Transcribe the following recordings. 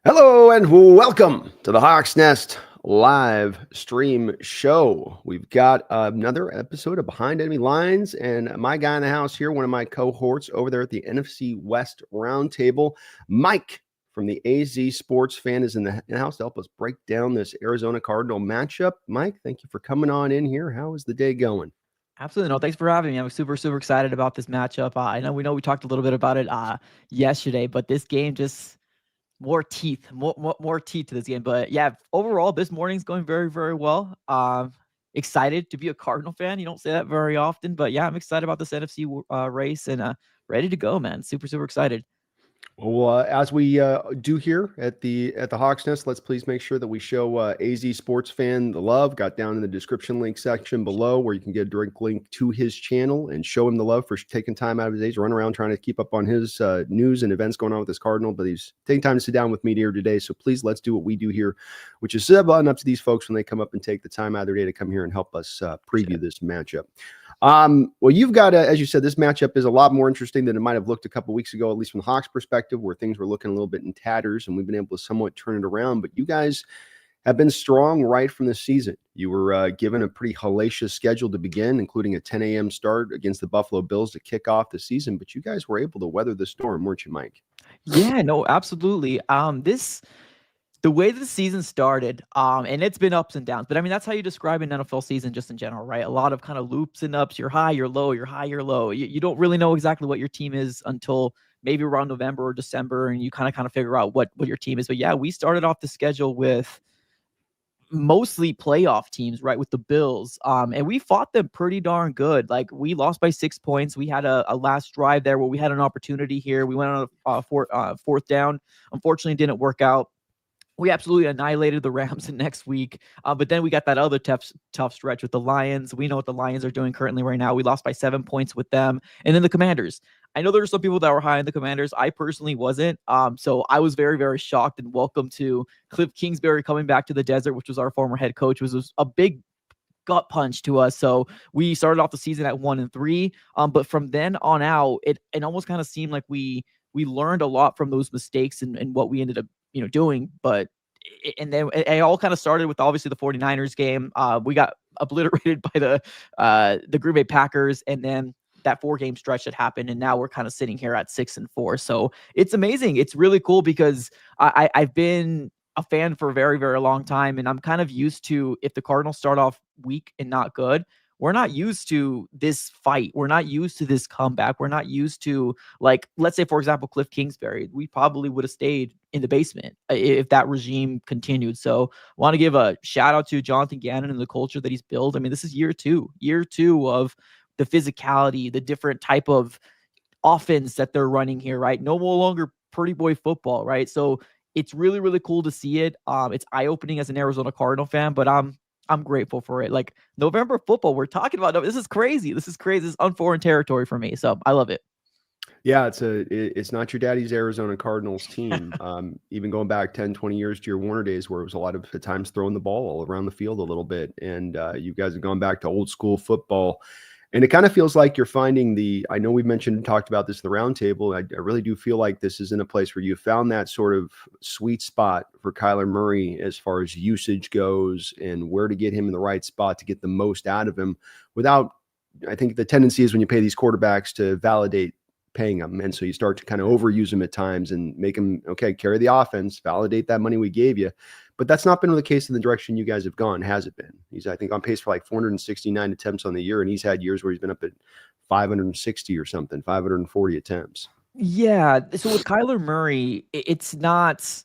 Hello and welcome to the Hawks Nest live stream show. We've got another episode of Behind Enemy Lines, and my guy in the house here, one of my cohorts over there at the NFC West Roundtable, Mike from the AZ Sports Fan, is in the house to help us break down this Arizona Cardinal matchup. Mike, thank you for coming on in here. How is the day going? Absolutely. No, thanks for having me. I'm super excited about this matchup. I know we talked a little bit about it yesterday, but this game just more teeth, more teeth to this game. But yeah, overall, this morning's going very well. Excited to be a Cardinal fan. You don't say that very often, but yeah, I'm excited about this NFC race and ready to go, man. Super excited. Well, as we do here at the Hawks Nest, let's please make sure that we show AZ Sports Fan the love. Got down in the description link section below where you can get a direct link to his channel and show him the love for taking time out of his day to run around trying to keep up on his news and events going on with his Cardinal. But he's taking time to sit down with me here today. So please, let's do what we do here, which is sit button up to these folks when they come up and take the time out of their day to come here and help us preview this matchup. Well, you've got, as you said, this matchup is a lot more interesting than it might have looked a couple weeks ago, at least from the Hawks' perspective, where things were looking a little bit in tatters, and we've been able to somewhat turn it around. But you guys have been strong right from the season. You were given a pretty hellacious schedule to begin, including a 10 a.m. start against the Buffalo Bills to kick off the season. But you guys were able to weather the storm, weren't you, Mike? Yeah, no, absolutely. The way the season started, and it's been ups and downs, but I mean, that's how you describe an NFL season just in general, right? A lot of kind of loops and ups. You're high, you're low, you're high, you're low. You don't really know exactly what your team is until maybe around November or December, and you kind of figure out what your team is. But yeah, we started off the schedule with mostly playoff teams, right, with the Bills. And we fought them pretty darn good. Like, we lost by 6 points. We had a last drive there where we had an opportunity here. We went on a fourth down. Unfortunately, didn't work out. We absolutely annihilated the Rams next week. But then we got that other tough stretch with the Lions. We know what the Lions are doing currently right now. We lost by 7 points with them. And then the Commanders. I know there were some people that were high on the Commanders. I personally wasn't. So I was very shocked and welcome to Cliff Kingsbury coming back to the desert, which was our former head coach. It was a big gut punch to us. So we started off the season at 1-3. But from then on out, it almost kind of seemed like we learned a lot from those mistakes and what we ended up doing. But and then it all kind of started with obviously the 49ers game. We got obliterated by the Green Bay Packers, and then that 4-game stretch that happened, and now we're kind of sitting here at 6-4. So it's amazing. It's really cool because I've been a fan for a very long time, and I'm kind of used to, if the Cardinals start off weak and not good, we're not used to this fight. We're not used to this comeback. We're not used to, like, let's say, for example, Cliff Kingsbury. We probably would have stayed in the basement if that regime continued. So I want to give a shout out to Jonathan Gannon and the culture that he's built. I mean, this is year two of the physicality, the different type of offense that they're running here, right? No longer pretty boy football, right? So it's really cool to see it. It's eye-opening as an Arizona Cardinal fan, but I'm grateful for it. Like, November football, we're talking about. This is crazy. This is unforeign territory for me. So I love it. Yeah, it's not your daddy's Arizona Cardinals team. Even going back 10, 20 years to your Warner days, where it was a lot of the times throwing the ball all around the field a little bit. And you guys have gone back to old school football. And it kind of feels like you're finding I know we've mentioned and talked about this in the roundtable. I really do feel like this is in a place where you found that sort of sweet spot for Kyler Murray as far as usage goes and where to get him in the right spot to get the most out of him without, I think the tendency is when you pay these quarterbacks to validate paying them. And so you start to kind of overuse them at times and make them, okay, carry the offense, validate that money we gave you. But that's not been the case in the direction you guys have gone, has it been? He's, I think, on pace for like 469 attempts on the year, and he's had years where he's been up at 560 or something, 540 attempts. Yeah. So with Kyler Murray, it's not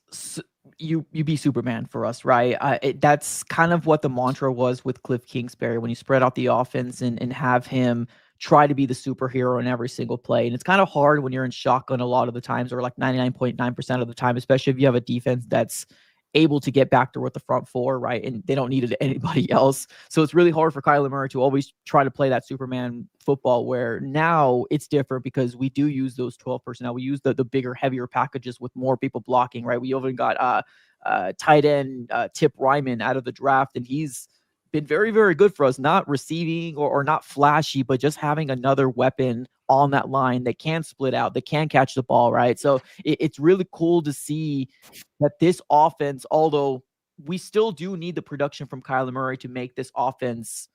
you be Superman for us, right? That's kind of what the mantra was with Cliff Kingsbury when you spread out the offense and have him try to be the superhero in every single play. And it's kind of hard when you're in shotgun a lot of the times, or like 99.9% of the time, especially if you have a defense that's able to get back to with the front four, right? And they don't need it anybody else. So it's really hard for Kyler Murray to always try to play that Superman football, where now it's different because we do use those 12 personnel. We use the bigger, heavier packages with more people blocking, right? We even got tight end Tip Reiman out of the draft, and he's been very good for us, not receiving or not flashy, but just having another weapon on that line, that can split out, that can catch the ball, right? So it's really cool to see that this offense, although we still do need the production from Kyler Murray to make this offense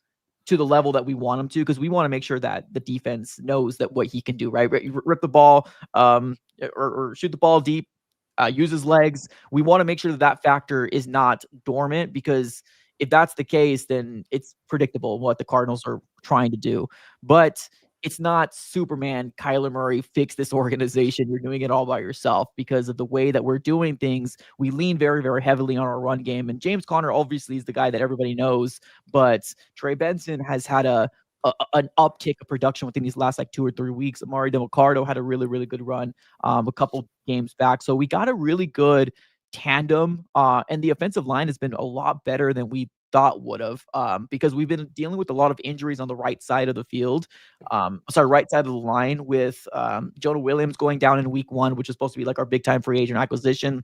to the level that we want him to, because we want to make sure that the defense knows that what he can do, right? Rip the ball, or shoot the ball deep, use his legs. We want to make sure that that factor is not dormant, because if that's the case, then it's predictable what the Cardinals are trying to do. But it's not Superman, Kyler Murray, fix this organization. You're doing it all by yourself, because of the way that we're doing things. We lean very, very heavily on our run game. And James Conner obviously is the guy that everybody knows, but Trey Benson has had an uptick of production within these last like 2 or 3 weeks. Amari DeMarcado had a really, really good run a couple games back. So we got a really good tandem, and the offensive line has been a lot better than we thought would have, because we've been dealing with a lot of injuries on the right side of the field. Right side of the line, with Jonah Williams going down in week 1, which is supposed to be like our big time free agent acquisition.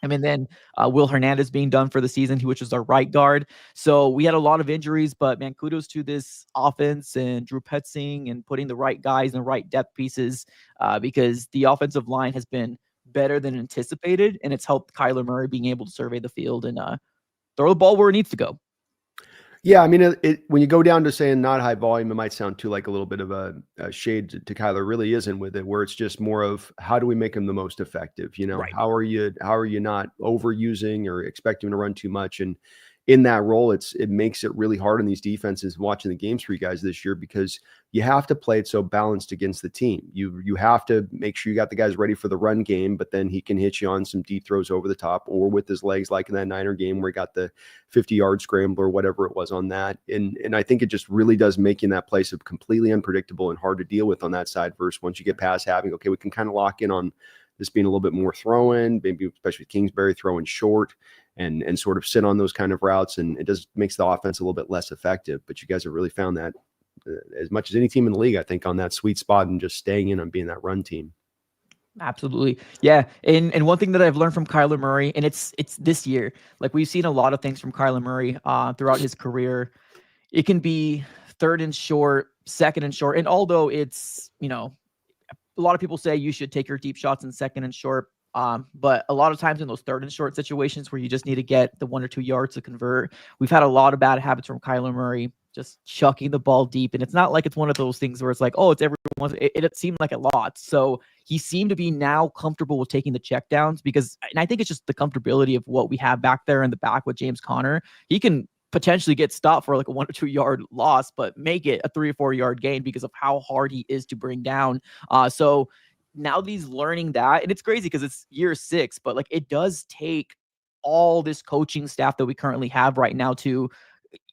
I mean, then Will Hernandez being done for the season, which is our right guard. So we had a lot of injuries, but man, kudos to this offense and Drew Petzing and putting the right guys and the right depth pieces, because the offensive line has been better than anticipated, and it's helped Kyler Murray being able to survey the field and throw the ball where it needs to go. Yeah, I mean, when you go down to saying not high volume, it might sound too like a little bit of a shade to Kyler. Really isn't with it, where it's just more of how do we make him the most effective? You know, Right. how are you not overusing or expecting him to run too much? And in that role, it makes it really hard on these defenses watching the games for you guys this year, because you have to play it so balanced against the team. You have to make sure you got the guys ready for the run game, but then he can hit you on some deep throws over the top or with his legs, like in that Niner game where he got the 50-yard scramble or whatever it was on that. And I think it just really does make you in that place of completely unpredictable and hard to deal with on that side, versus once you get past having, okay, we can kind of lock in on this being a little bit more throwing, maybe especially Kingsbury throwing short, and sort of sit on those kind of routes, and it just makes the offense a little bit less effective. But you guys have really found that, as much as any team in the league, I think, on that sweet spot and just staying in on being that run team. Absolutely. Yeah. And one thing that I've learned from Kyler Murray, and it's this year, like we've seen a lot of things from Kyler Murray throughout his career. It can be 3rd and short, 2nd and short. And although it's, a lot of people say you should take your deep shots in 2nd and short. But a lot of times in those 3rd and short situations where you just need to get the 1 or 2 yards to convert, we've had a lot of bad habits from Kyler Murray, just chucking the ball deep. And it's not like it's one of those things where it's like, oh, it's everyone. It seemed like a lot. So he seemed to be now comfortable with taking the checkdowns, and I think it's just the comfortability of what we have back there in the back with James Conner. He can potentially get stopped for like a 1 or 2 yard loss, but make it a 3 or 4 yard gain because of how hard he is to bring down. So now he's learning that, and it's crazy because it's year 6, but like it does take all this coaching staff that we currently have right now to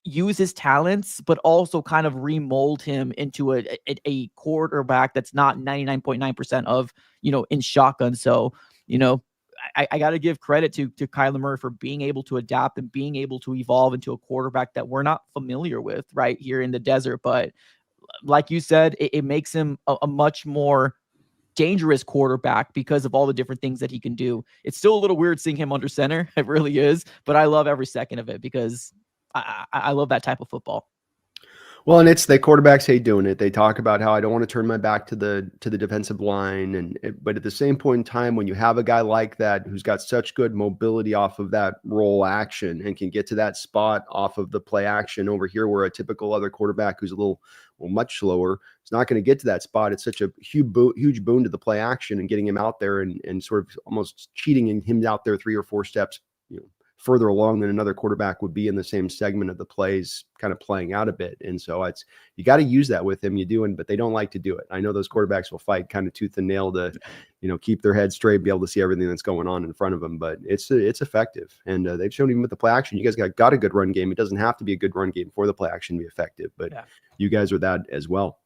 use his talents, but also kind of remold him into a quarterback that's not 99.9% of, in shotgun. So, I got to give credit to Kyler Murray for being able to adapt and being able to evolve into a quarterback that we're not familiar with right here in the desert. But like you said, it makes him a much more dangerous quarterback because of all the different things that he can do. It's still a little weird seeing him under center. It really is, but I love every second of it because I love that type of football. Well, and it's the quarterbacks hate doing it. They talk about how I don't want to turn my back to the defensive line, but at the same point in time, when you have a guy like that who's got such good mobility off of that roll action and can get to that spot off of the play action over here, where a typical other quarterback who's much slower is not going to get to that spot. It's such a huge boon to the play action and getting him out there and sort of almost cheating him out there 3 or 4 steps, further along than another quarterback would be in the same segment of the plays, kind of playing out a bit. And so you got to use that with him. But they don't like to do it. I know those quarterbacks will fight kind of tooth and nail to, keep their head straight, be able to see everything that's going on in front of them. But it's effective. And they've shown even with the play action, you guys got a good run game. It doesn't have to be a good run game for the play action to be effective, but you guys are that as well.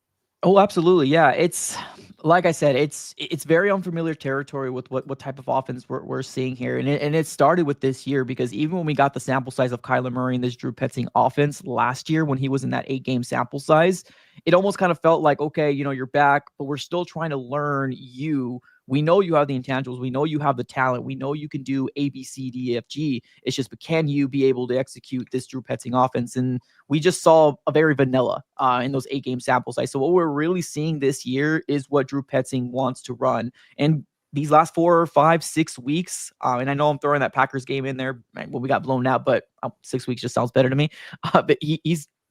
Oh, absolutely. Yeah. It's like I said, it's very unfamiliar territory with what type of offense we're seeing here. And it started with this year, because even when we got the sample size of Kyler Murray and this Drew Petzing offense last year, when he was in that 8-game sample size, it almost kind of felt like, okay, you're back, but we're still trying to learn you we know you have the intangibles. We know you have the talent. We know you can do A, B, C, D, E, F, G. It's just, but can you be able to execute this Drew Petzing offense? And we just saw a very vanilla in those 8-game sample size. So what we're really seeing this year is what Drew Petzing wants to run. And these last 4, 5, 6 weeks, and I know I'm throwing that Packers game in there when we got blown out, but 6 weeks just sounds better to me. But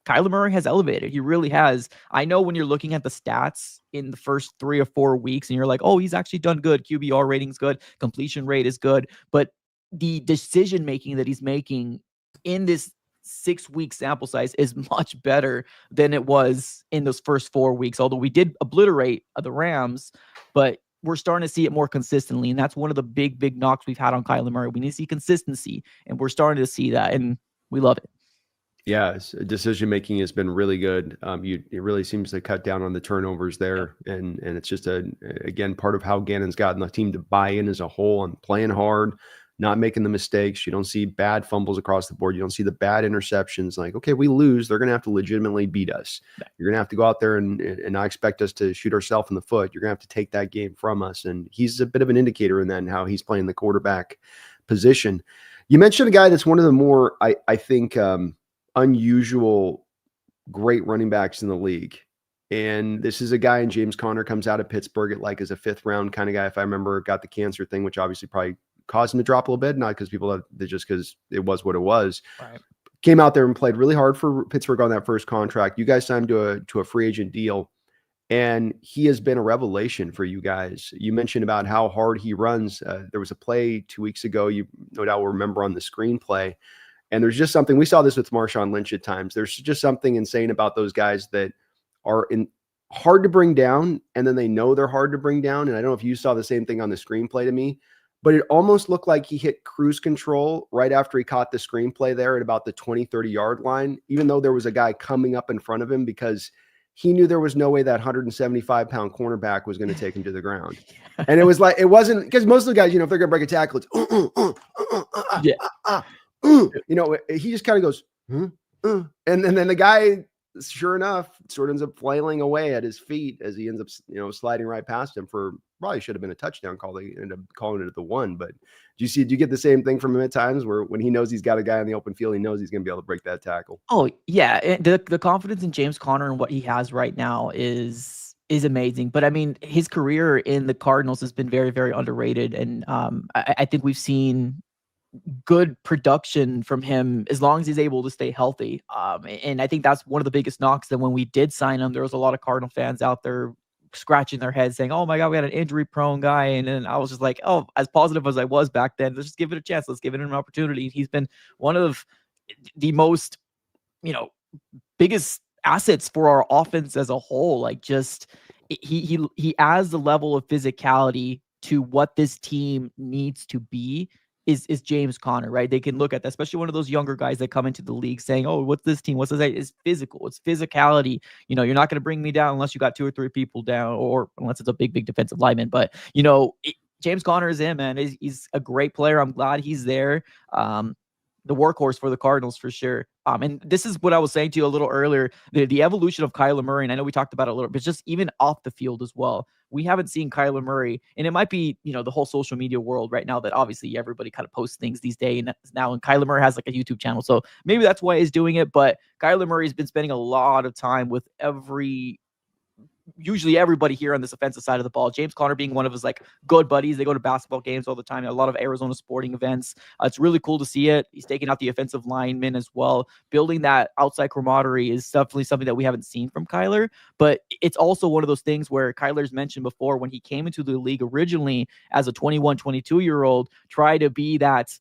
Kyler Murray has elevated. He really has. I know when you're looking at the stats in the first 3 or 4 weeks and you're like, oh, he's actually done good. QBR rating's good. Completion rate is good. But the decision-making that he's making in this 6-week sample size is much better than it was in those first 4 weeks. Although we did obliterate the Rams, but we're starting to see it more consistently. And that's one of the big knocks we've had on Kyler Murray. We need to see consistency, and we're starting to see that, and we love it. Yeah, decision making has been really good. It really seems to cut down on the turnovers there, and it's just again part of how Gannon's gotten the team to buy in as a whole and playing hard, not making the mistakes. You don't see bad fumbles across the board. You don't see the bad interceptions. Like, okay, we lose, they're going to have to legitimately beat us. You're going to have to go out there and not expect us to shoot ourselves in the foot. You're going to have to take that game from us, and he's a bit of an indicator in that and how he's playing the quarterback position. You mentioned a guy that's one of the more, I think. Unusual great running backs in the league. And this is a guy, and James Conner comes out of Pittsburgh at like as a 5th round kind of guy. If I remember, got the cancer thing, which obviously probably caused him to drop a little bit, not because just because it was what it was. Right. Came out there and played really hard for Pittsburgh on that first contract. You guys signed him to a free agent deal, and he has been a revelation for you guys. You mentioned about how hard he runs. There was a play 2 weeks ago, you no doubt will remember, on the screenplay. And there's just something, we saw this with Marshawn Lynch at times. There's just something insane about those guys that are hard to bring down, and then they know they're hard to bring down. And I don't know if you saw the same thing on the screenplay to me, but it almost looked like he hit cruise control right after he caught the screenplay there at about the 20, 30-yard line, even though there was a guy coming up in front of him, because he knew there was no way that 175-pound cornerback was going to take him to the ground. And it was like, it wasn't, because most of the guys, if they're going to break a tackle, it's he just kind of goes, and then the guy, sure enough, sort of ends up flailing away at his feet as he ends up, sliding right past him for probably should have been a touchdown call. They ended up calling it at the 1. But do you get the same thing from him at times where when he knows he's got a guy in the open field, he knows he's going to be able to break that tackle? Oh yeah. The confidence in James Conner and what he has right now is amazing. But I mean, his career in the Cardinals has been very, very underrated. And I think we've seen good production from him as long as he's able to stay healthy. And I think that's one of the biggest knocks, that when we did sign him, there was a lot of Cardinal fans out there scratching their heads saying, oh my God, we had an injury prone guy. And then I was just like, oh, as positive as I was back then, let's just give it a chance. Let's give it an opportunity. He's been one of the most, biggest assets for our offense as a whole. Like, just he adds the level of physicality to what this team needs to be. Is James Conner, right? They can look at that, especially one of those younger guys that come into the league saying, oh, what's this team? What's this? It's physical. It's physicality. You're not going to bring me down unless you got 2 or 3 people down, or unless it's a big defensive lineman. But, James Conner is in, man. He's a great player. I'm glad he's there. The workhorse for the Cardinals for sure. And this is what I was saying to you a little earlier, the evolution of Kyler Murray, and I know we talked about it a little bit, just even off the field as well. We haven't seen Kyler Murray, and it might be, the whole social media world right now that obviously everybody kind of posts things these days now, and Kyler Murray has like a YouTube channel. So maybe that's why he's doing it, but Kyler Murray's been spending a lot of time with usually everybody here on this offensive side of the ball. James Conner being one of his like good buddies. They go to basketball games all the time, a lot of Arizona sporting events. It's really cool to see it. He's taking out the offensive linemen as well. Building that outside camaraderie is definitely something that we haven't seen from Kyler, but it's also one of those things where Kyler's mentioned before, when he came into the league originally as a 21, 22-year-old, try to be that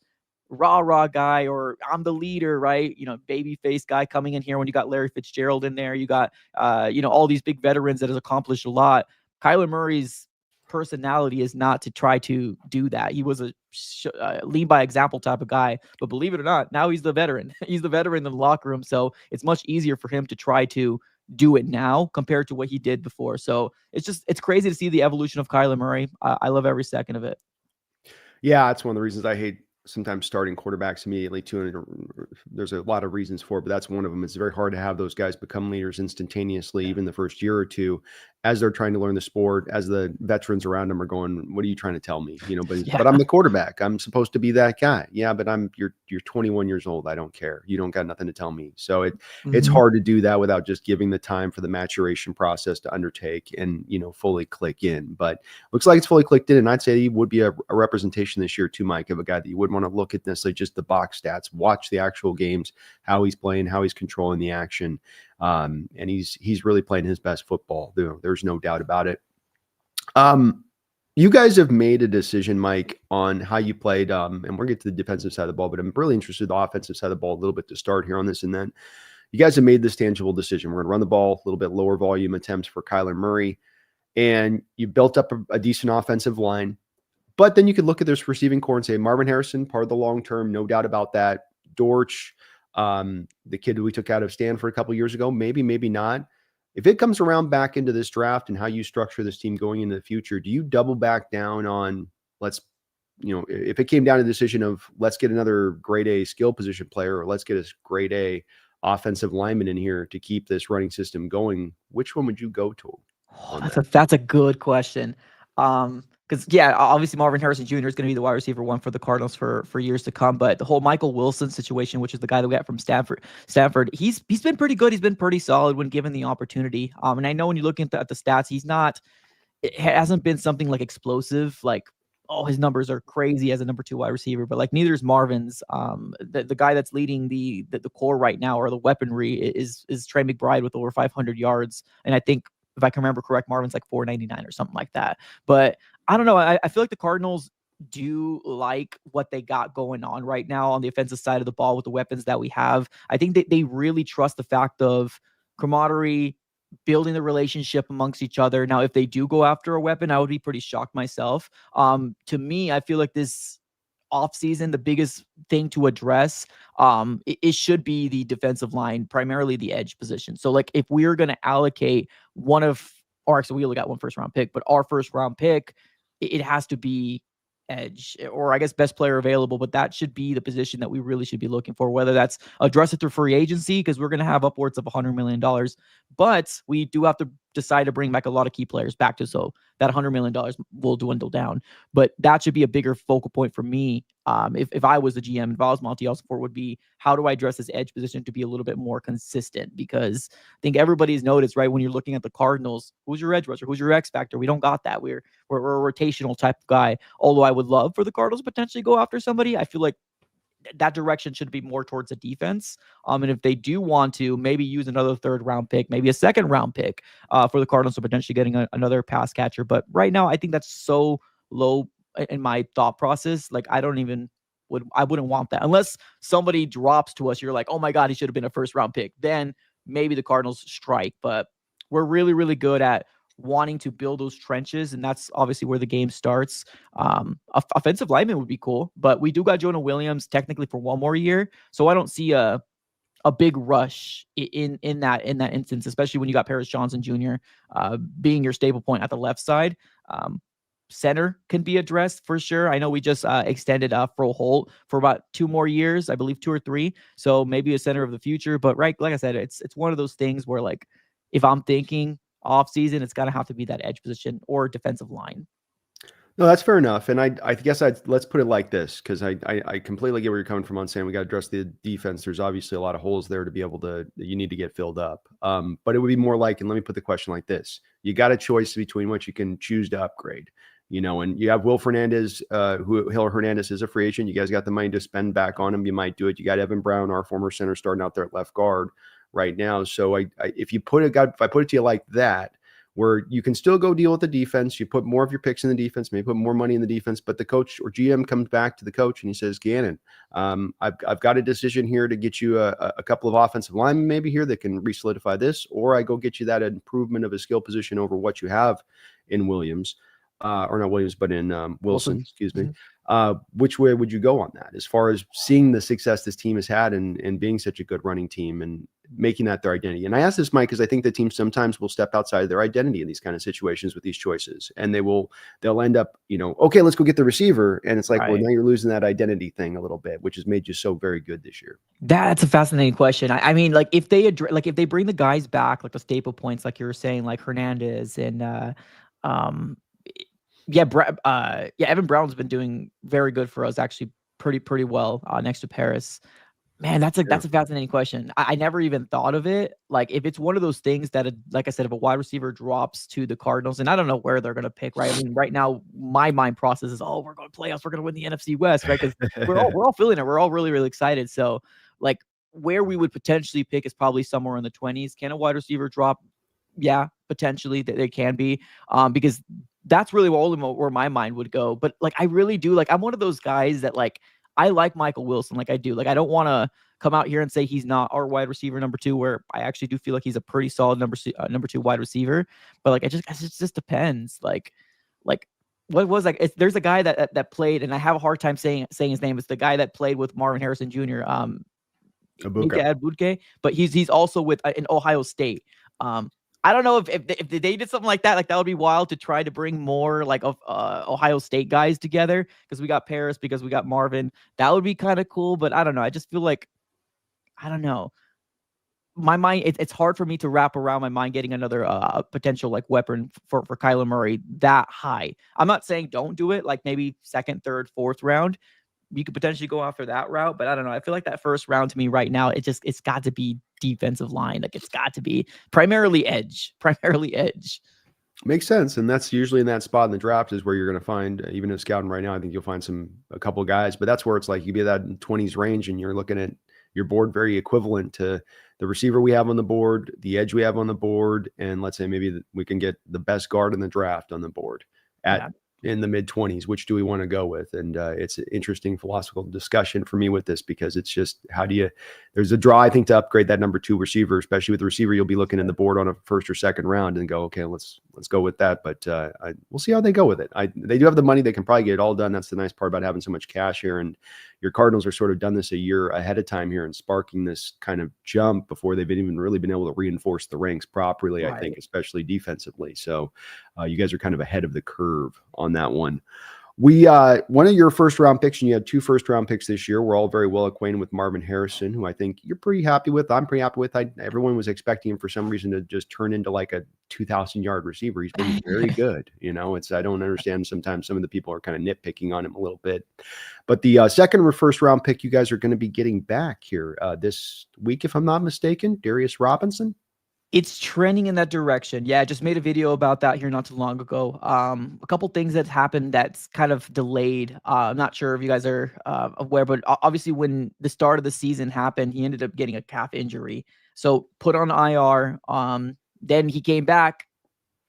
rah guy, or I'm the leader, right? Baby face guy coming in here. When you got Larry Fitzgerald in there, you got, all these big veterans that has accomplished a lot. Kyler Murray's personality is not to try to do that. He was a lead by example type of guy, but believe it or not, now he's the veteran. He's the veteran in the locker room. So it's much easier for him to try to do it now compared to what he did before. So it's crazy to see the evolution of Kyler Murray. I love every second of it. Yeah, it's one of the reasons I hate sometimes starting quarterbacks immediately too. And there's a lot of reasons for it, but that's one of them. It's very hard to have those guys become leaders instantaneously, even the first year or two, as they're trying to learn the sport, as the veterans around them are going, what are you trying to tell me? But I'm the quarterback. I'm supposed to be that guy. Yeah, but you're 21 years old. I don't care. You don't got nothing to tell me. So it's hard to do that without just giving the time for the maturation process to undertake and, fully click in. But looks like it's fully clicked in. And I'd say he would be a representation this year too, Mike, of a guy that you wouldn't want to look at necessarily just the box stats, watch the actual games, how he's playing, how he's controlling the action. And he's really playing his best football. There's no doubt about it. You guys have made a decision, Mike, on how you played, and we're going to get to the defensive side of the ball, but I'm really interested in the offensive side of the ball a little bit to start here on this. And then you guys have made this tangible decision. We're going to run the ball, a little bit lower volume attempts for Kyler Murray, and you built up a decent offensive line. But then you could look at this receiving core and say, Marvin Harrison, part of the long term, no doubt about that. Dortch, the kid we took out of Stanford a couple of years ago, maybe not. If it comes around back into this draft and how you structure this team going into the future, do you double back down on if it came down to the decision of let's get another grade A skill position player or let's get a grade A offensive lineman in here to keep this running system going, which one would you go to? That's a good question. Because obviously Marvin Harrison Jr. is going to be the wide receiver one for the Cardinals for years to come. But the whole Michael Wilson situation, which is the guy that we got from Stanford, he's been pretty good. He's been pretty solid when given the opportunity. And I know when you look at the stats, it hasn't been something like explosive, like his numbers are crazy as a number 2 wide receiver. But like neither is Marvin's. The guy that's leading the core right now, or the weaponry, is Trey McBride with over 500 yards, and I think, if I can remember correct, Marvin's like 499 or something like that. But I don't know. I feel like the Cardinals do like what they got going on right now on the offensive side of the ball with the weapons that we have. I think that they really trust the fact of camaraderie, building the relationship amongst each other. Now, if they do go after a weapon, I would be pretty shocked myself. To me, I feel like this offseason, the biggest thing to address, it should be the defensive line, primarily the edge position. So like if we're going to allocate so we only got one first round pick, but our first round pick, it has to be edge, or I guess best player available, but that should be the position that we really should be looking for, whether that's address it through free agency, because we're going to have upwards of $100 million, but we do have to decide to bring back a lot of key players back to, so that $100 million will dwindle down. But that should be a bigger focal point for me. If I was the GM, if I was Monty Alsford, would be how do I address this edge position to be a little bit more consistent? Because I think everybody's noticed, right, when you're looking at the Cardinals, who's your edge rusher? Who's your X factor? We don't got that. We're a rotational type of guy. Although I would love for the Cardinals to potentially go after somebody, I feel like that direction should be more towards the defense. And if they do want to maybe use another 3rd round pick, maybe a 2nd round pick for the Cardinals, so potentially getting another pass catcher. But right now, I think that's so low in my thought process. Like I wouldn't want that unless somebody drops to us. You're like, oh my God, he should have been a 1st round pick. Then maybe the Cardinals strike. But we're really, really good at wanting to build those trenches, and that's obviously where the game starts. Offensive lineman would be cool, but we do got Jonah Williams technically for 1 more year, so I don't see a big rush in that instance, especially when you got Paris Johnson Jr. Being your stable point at the left side. Center can be addressed for sure. I know we just extended Fro Holt for about 2 more years, I believe 2 or 3. So maybe a center of the future. But like I said, it's one of those things where like if I'm thinking off season, it's got to have to be that edge position or defensive line. No, that's fair enough. And I guess let's put it like this, because I completely get where you're coming from on saying we got to address the defense. There's obviously a lot of holes there to be able to, you need to get filled up. But it would be more like, and let me put the question like this. You got a choice between what you can choose to upgrade, and you have Will Hernandez, Hernandez is a free agent. You guys got the money to spend back on him. You might do it. You got Evan Brown, our former center, starting out there at left guard right now. So if I put it to you like that, where you can still go deal with the defense, you put more of your picks in the defense, maybe put more money in the defense, but the coach or GM comes back to the coach and he says, Gannon, I've got a decision here to get you a couple of offensive linemen maybe here that can re-solidify this, or I go get you that improvement of a skill position over what you have in Williams, or not Williams, but in Wilson, excuse me. Which way would you go on that as far as seeing the success this team has had and being such a good running team? And making that their identity. And I ask this, Mike, because I think the team sometimes will step outside their identity in these kind of situations with these choices, and they'll end up, okay, let's go get the receiver, and it's like, well, now you're losing that identity thing a little bit, which has made you so very good this year. That's a fascinating question. I mean, like if they bring the guys back, like the staple points, like you were saying, like Hernandez and Evan Brown's been doing very good for us, actually pretty well next to Paris. Man, that's a fascinating question. I never even thought of it. Like if it's one of those things that, like I said, if a wide receiver drops to the Cardinals, and I don't know where they're going to pick, right? I mean, right now my mind process is, we're going to playoffs, we're going to win the NFC West, right? Because we're all feeling it. We're all really, really excited. So like where we would potentially pick is probably somewhere in the 20s. Can a wide receiver drop? Yeah, potentially they can be, because that's really where my mind would go. But like, I really do, like, I'm one of those guys that like, I like Michael Wilson. Like I do. Like I don't want to come out here and say he's not our wide receiver number 2, where I actually do feel like he's a pretty solid number 2 wide receiver. But like it just depends. Like what was like? There's a guy that played, and I have a hard time saying his name. It's the guy that played with Marvin Harrison Jr. Abudke, but he's also with in Ohio State. I don't know if they did something like that would be wild to try to bring more like of Ohio State guys together, because we got Paris, because we got Marvin. That would be kind of cool, but I don't know. I just feel like, I don't know. My mind, it's hard for me to wrap around my mind getting another potential like weapon for Kyler Murray that high. I'm not saying don't do it, like maybe 2nd, 3rd, 4th round. You could potentially go after that route, but I don't know. I feel like that first round to me right now, it's got to be defensive line. Like it's got to be primarily edge. Makes sense. And that's usually in that spot in the draft is where you're going to find, even in scouting right now, I think you'll find a couple of guys, but that's where it's like you be that 20s range and you're looking at your board very equivalent to the receiver we have on the board, the edge we have on the board, and let's say maybe we can get the best guard in the draft on the board in the mid-20s. Which do we want to go with? And it's an interesting philosophical discussion for me with this, because it's just, there's a draw, I think, to upgrade that number 2 receiver, especially with the receiver. You'll be looking in the board on a 1st or 2nd round and go, okay, let's go with that. But we'll see how they go with it. They do have the money. They can probably get it all done. That's the nice part about having so much cash here. And your Cardinals are sort of done this a year ahead of time here and sparking this kind of jump before they've even really been able to reinforce the ranks properly, right. I think, especially defensively. So you guys are kind of ahead of the curve on that one. One of your 1st round picks, and you had 2 1st round picks this year. We're all very well acquainted with Marvin Harrison, who I think you're pretty happy with. I'm pretty happy with. Everyone was expecting him for some reason to just turn into like a 2,000-yard receiver. He's been very good. I don't understand. Sometimes some of the people are kind of nitpicking on him a little bit, but the 2nd or 1st round pick you guys are going to be getting back here this week, if I'm not mistaken, Darius Robinson. It's trending in that direction. Yeah, I just made a video about that here not too long ago. A couple things that happened that's kind of delayed. I'm not sure if you guys are aware, but obviously when the start of the season happened, he ended up getting a calf injury. So put on IR. Then he came back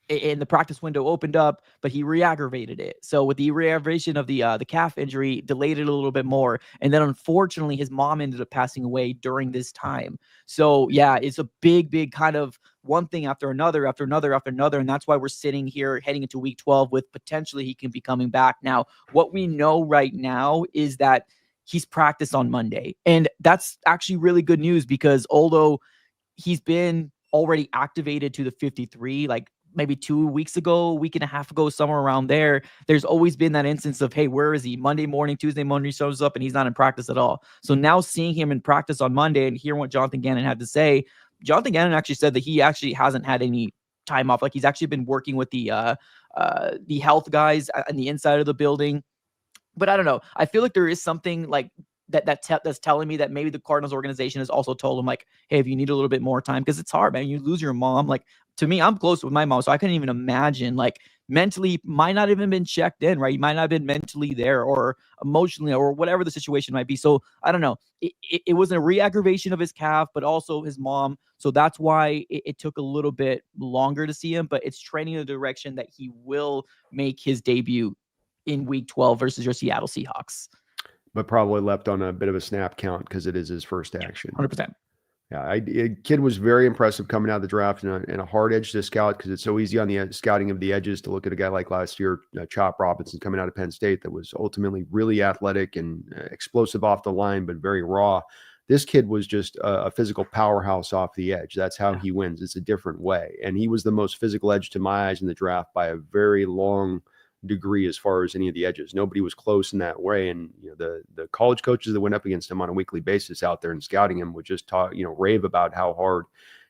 and the practice window opened up, but he re-aggravated it. So with the re-aggravation of the calf injury, delayed it a little bit more. And then unfortunately, his mom ended up passing away during this time. So yeah, it's a big kind of one thing after another. And that's why we're sitting here heading into week 12 with potentially he can be coming back. Now, what we know right now is that he's practiced on Monday. And that's actually really good news, because although he's been already activated to the 53, like maybe 2 weeks ago, a week and a half ago, somewhere around there, there's always been that instance of, hey, where is he? Monday morning, Tuesday morning, he shows up and he's not in practice at all. So now seeing him in practice on Monday and hearing what Jonathan Gannon had to say, Jonathan Gannon actually said that he actually hasn't had any time off. Like he's actually been working with the health guys on the inside of the building. But I don't know. I feel like there is something like that's telling me that maybe the Cardinals organization has also told him, like, hey, if you need a little bit more time, because it's hard, man. You lose your mom. Like, to me, I'm close with my mom, so I couldn't even imagine, like, mentally might not even been checked in, right? You might not have been mentally there or emotionally or whatever the situation might be. So I don't know. It was a re-aggravation of his calf, but also his mom. So that's why it took a little bit longer to see him, but it's trending in the direction that he will make his debut in week 12 versus your Seattle Seahawks. But probably left on a bit of a snap count because it is his first action. 100%. Yeah, kid was very impressive coming out of the draft and a hard edge to scout, because it's so easy on the scouting of the edges to look at a guy like last year, Chop Robinson, coming out of Penn State, that was ultimately really athletic and explosive off the line, but very raw. This kid was just a physical powerhouse off the edge. That's how he wins. It's a different way. And he was the most physical edge to my eyes in the draft by a very long degree as far as any of the edges. Nobody was close in that way. And the college coaches that went up against him on a weekly basis out there and scouting him would just talk, rave about how hard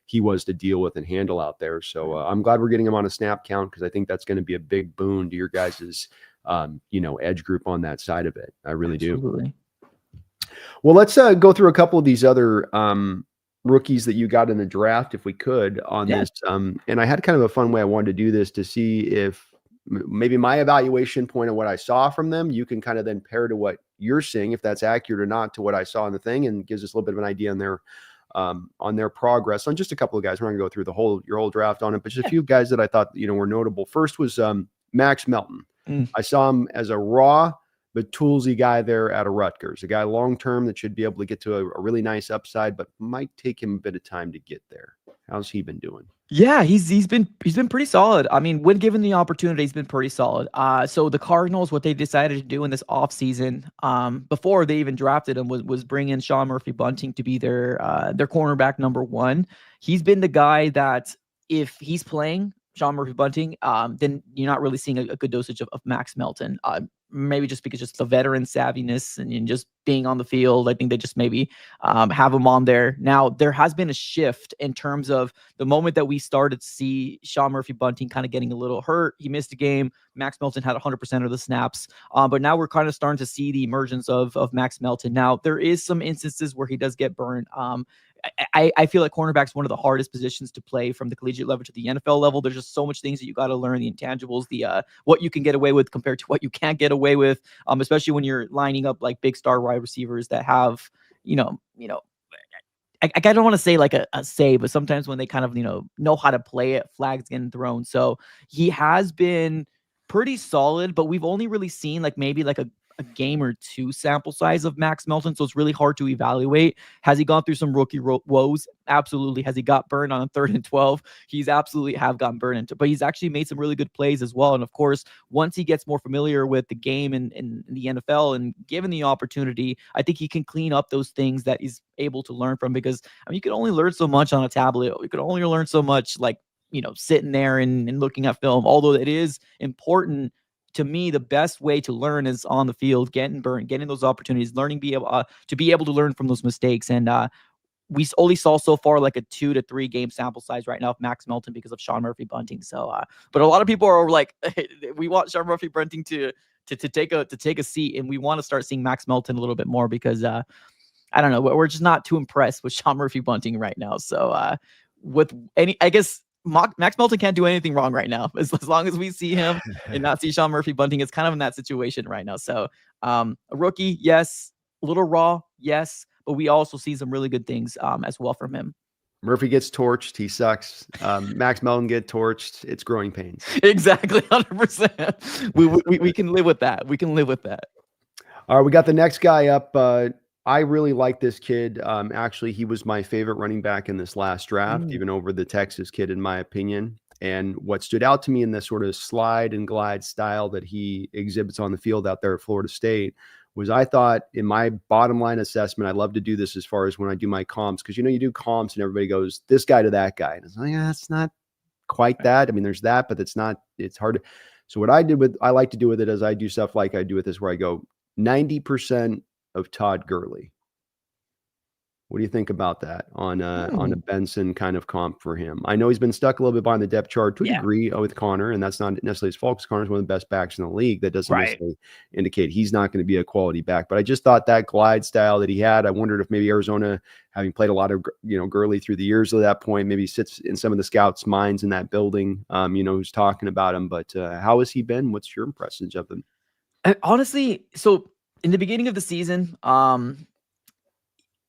he was to deal with and handle out there. So I'm glad we're getting him on a snap count, because I think that's going to be a big boon to your guys's edge group on that side of it. I really do. Well, let's go through a couple of these other rookies that you got in the draft, if we could, on this. And I had kind of a fun way I wanted to do this to see if maybe my evaluation point of what I saw from them, you can kind of then pair to what you're seeing, if that's accurate or not, to what I saw in the thing, and gives us a little bit of an idea on their progress on just a couple of guys. We're not going to go through your whole draft on it, but just a few guys that I thought, were notable. First was Max Melton. I saw him as a raw but toolsy guy there at a Rutgers, a guy long-term that should be able to get to a really nice upside, but might take him a bit of time to get there. How's he been doing? Yeah, he's been pretty solid. I mean, when given the opportunity, he's been pretty solid. So the Cardinals, what they decided to do in this offseason, before they even drafted him, was bring in Sean Murphy-Bunting to be their cornerback number one. He's been the guy that, if he's playing Sean Murphy-Bunting, then you're not really seeing a good dosage of Max Melton. Maybe just because just the veteran savviness and just being on the field. I think they just maybe have him on there. Now, there has been a shift in terms of the moment that we started to see Sean Murphy-Bunting kind of getting a little hurt. He missed a game. Max Melton had 100% of the snaps. But now we're kind of starting to see the emergence of Max Melton. Now, there is some instances where he does get burned. I feel like cornerback is one of the hardest positions to play from the collegiate level to the NFL level. There's just so much things that you got to learn, the intangibles, the what you can get away with compared to what you can't get away with, especially when you're lining up like big star wide receivers that have, I don't want to say like a say, but sometimes when they kind of, know how to play it, flags getting thrown. So he has been pretty solid, but we've only really seen like maybe like a game or two sample size of Max Melton, so it's really hard to evaluate. Has he gone through some rookie woes? Absolutely. Has he got burned on a 3rd and 12? He's absolutely have gotten burned into, but he's actually made some really good plays as well. And of course, once he gets more familiar with the game in the NFL and given the opportunity, I think he can clean up those things that he's able to learn from, because you can only learn so much on a tablet. You can only learn so much like, sitting there and looking at film, although it is important. To me, the best way to learn is on the field, getting burned, getting those opportunities, learning to be able to learn from those mistakes. And we only saw so far like a 2 to 3 game sample size right now of Max Melton because of Sean Murphy-Bunting. So, but a lot of people are like, hey, we want Sean Murphy-Bunting to take a seat, and we want to start seeing Max Melton a little bit more because I don't know, we're just not too impressed with Sean Murphy-Bunting right now. So, I guess Max Melton can't do anything wrong right now. As long as we see him and not see Sean Murphy-Bunting, it's kind of in that situation right now. So a rookie, yes. A little raw, yes. But we also see some really good things as well from him. Murphy gets torched. He sucks. Max Melton get torched. It's growing pains. Exactly. 100%. We can live with that. We can live with that. All right. We got the next guy up. I really like this kid. Actually, he was my favorite running back in this last draft, even over the Texas kid, in my opinion. And what stood out to me in this sort of slide and glide style that he exhibits on the field out there at Florida State was, I thought, in my bottom line assessment, I love to do this as far as when I do my comps, because, you do comps and everybody goes, this guy to that guy. And it's like, that's not quite that. I mean, there's that, but it's hard to. So what I like to do with it is I do stuff like I do with this, where I go 90% of Todd Gurley. What do you think about that on a Benson kind of comp for him? I know he's been stuck a little bit behind the depth chart to a degree with Connor, and that's not necessarily his fault, because Connor's one of the best backs in the league. That doesn't necessarily indicate he's not going to be a quality back. But I just thought that glide style that he had, I wondered if maybe Arizona, having played a lot of Gurley through the years at that point, maybe sits in some of the scouts' minds in that building, who's talking about him. But how has he been? What's your impressions of him? Honestly, so in the beginning of the season,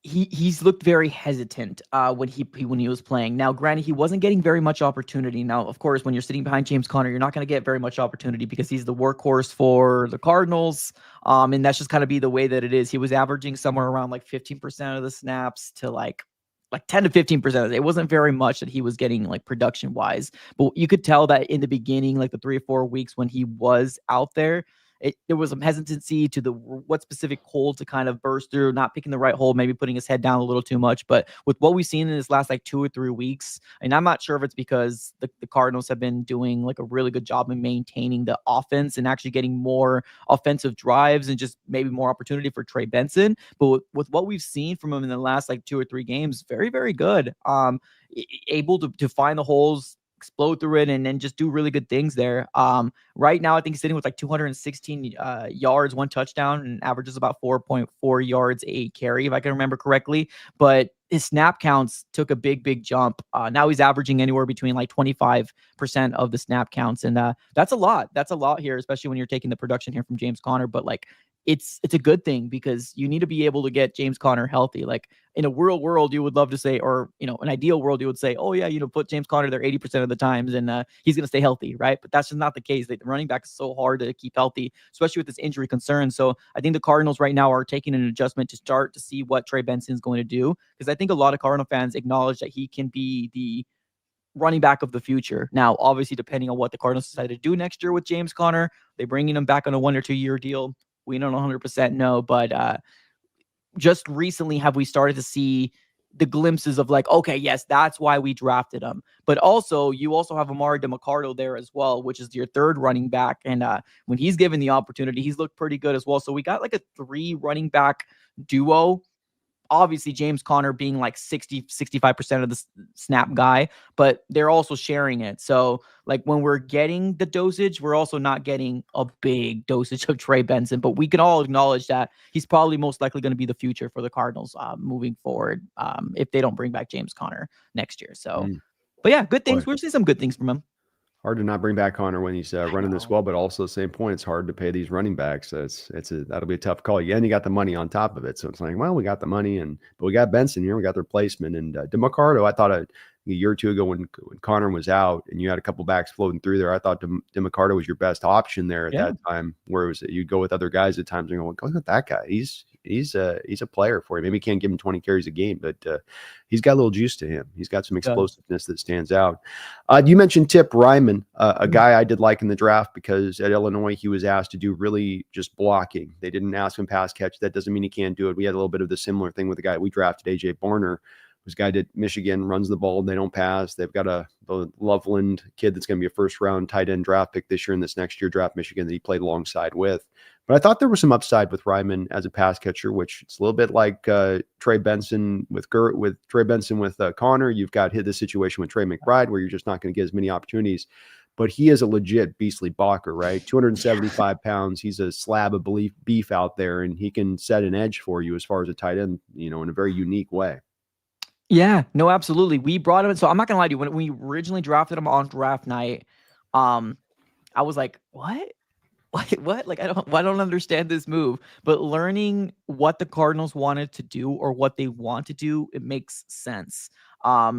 he's looked very hesitant when he was playing. Now, granted, he wasn't getting very much opportunity. Now, of course, when you're sitting behind James Conner, you're not going to get very much opportunity because he's the workhorse for the Cardinals. And that's just kind of be the way that it is. He was averaging somewhere around like 15% of the snaps to like 10 to 15%. It wasn't very much that he was getting like production wise, but you could tell that in the beginning, like the 3 or 4 weeks when he was out there, there was some hesitancy to what specific hole to kind of burst through, not picking the right hole, maybe putting his head down a little too much. But with what we've seen in this last like 2 or 3 weeks, and I'm not sure if it's because the Cardinals have been doing like a really good job in maintaining the offense and actually getting more offensive drives and just maybe more opportunity for Trey Benson. But with what we've seen from him in the last like 2 or 3 games, very, very good. Able to find the holes, explode through it, and then just do really good things there. Right now, I think he's sitting with like 216 yards, 1 touchdown, and averages about 4.4 yards a carry, if I can remember correctly. But his snap counts took a big jump. Now he's averaging anywhere between like 25% of the snap counts, and that's a lot. That's a lot here, especially when you're taking the production here from James Conner. But like, it's a good thing because you need to be able to get James Conner healthy. Like in a real world, you would love to say, or, an ideal world, you would say, oh yeah, put James Conner there 80% of the times and he's going to stay healthy. Right. But that's just not the case. The running back is so hard to keep healthy, especially with this injury concern. So I think the Cardinals right now are taking an adjustment to start to see what Trey Benson is going to do. Because I think a lot of Cardinal fans acknowledge that he can be the running back of the future. Now, obviously, depending on what the Cardinals decide to do next year with James Conner, they bringing him back on a 1 or 2 year deal. We don't 100% know, but just recently have we started to see the glimpses of like, okay, yes, that's why we drafted him. But also, you also have Amari DeMarcado there as well, which is your 3rd running back. And when he's given the opportunity, he's looked pretty good as well. So we got like a 3 running back duo. Obviously, James Conner being like 65% of the snap guy, but they're also sharing it. So like when we're getting the dosage, we're also not getting a big dosage of Trey Benson, but we can all acknowledge that he's probably most likely going to be the future for the Cardinals moving forward if they don't bring back James Conner next year. So, but yeah, good things. We're seeing some good things from him. Hard to not bring back Conner when he's running this well, but also the same point, it's hard to pay these running backs. So that'll be a tough call. And you got the money on top of it. So it's like, well, we got the money, but we got Benson here, we got the replacement. And DeMarcado, I thought a year or two ago when Conner was out and you had a couple backs floating through there, I thought DeMarcado was your best option there at that time, where it was you'd go with other guys at times and go with that guy. He's a player for you. Maybe you can't give him 20 carries a game, but he's got a little juice to him. He's got some explosiveness that stands out. You mentioned Tip Reiman, a guy I did like in the draft because at Illinois, he was asked to do really just blocking. They didn't ask him pass catch. That doesn't mean he can't do it. We had a little bit of the similar thing with the guy we drafted, AJ Barner, who's a guy at Michigan, runs the ball. They don't pass. They've got the Loveland kid that's going to be a 1st round tight end draft pick this year and this next year draft Michigan that he played alongside with. But I thought there was some upside with Reiman as a pass catcher, which it's a little bit like Trey Benson with Conner. You've got the situation with Trey McBride where you're just not going to get as many opportunities. But he is a legit beastly blocker, right? 275 pounds. He's a slab of beef out there, and he can set an edge for you as far as a tight end, in a very unique way. Yeah, no, absolutely. We brought him in. So I'm not going to lie to you. When we originally drafted him on draft night, I was like, what? What? Like, I don't understand this move. But learning what the Cardinals wanted to do or what they want to do, it makes sense.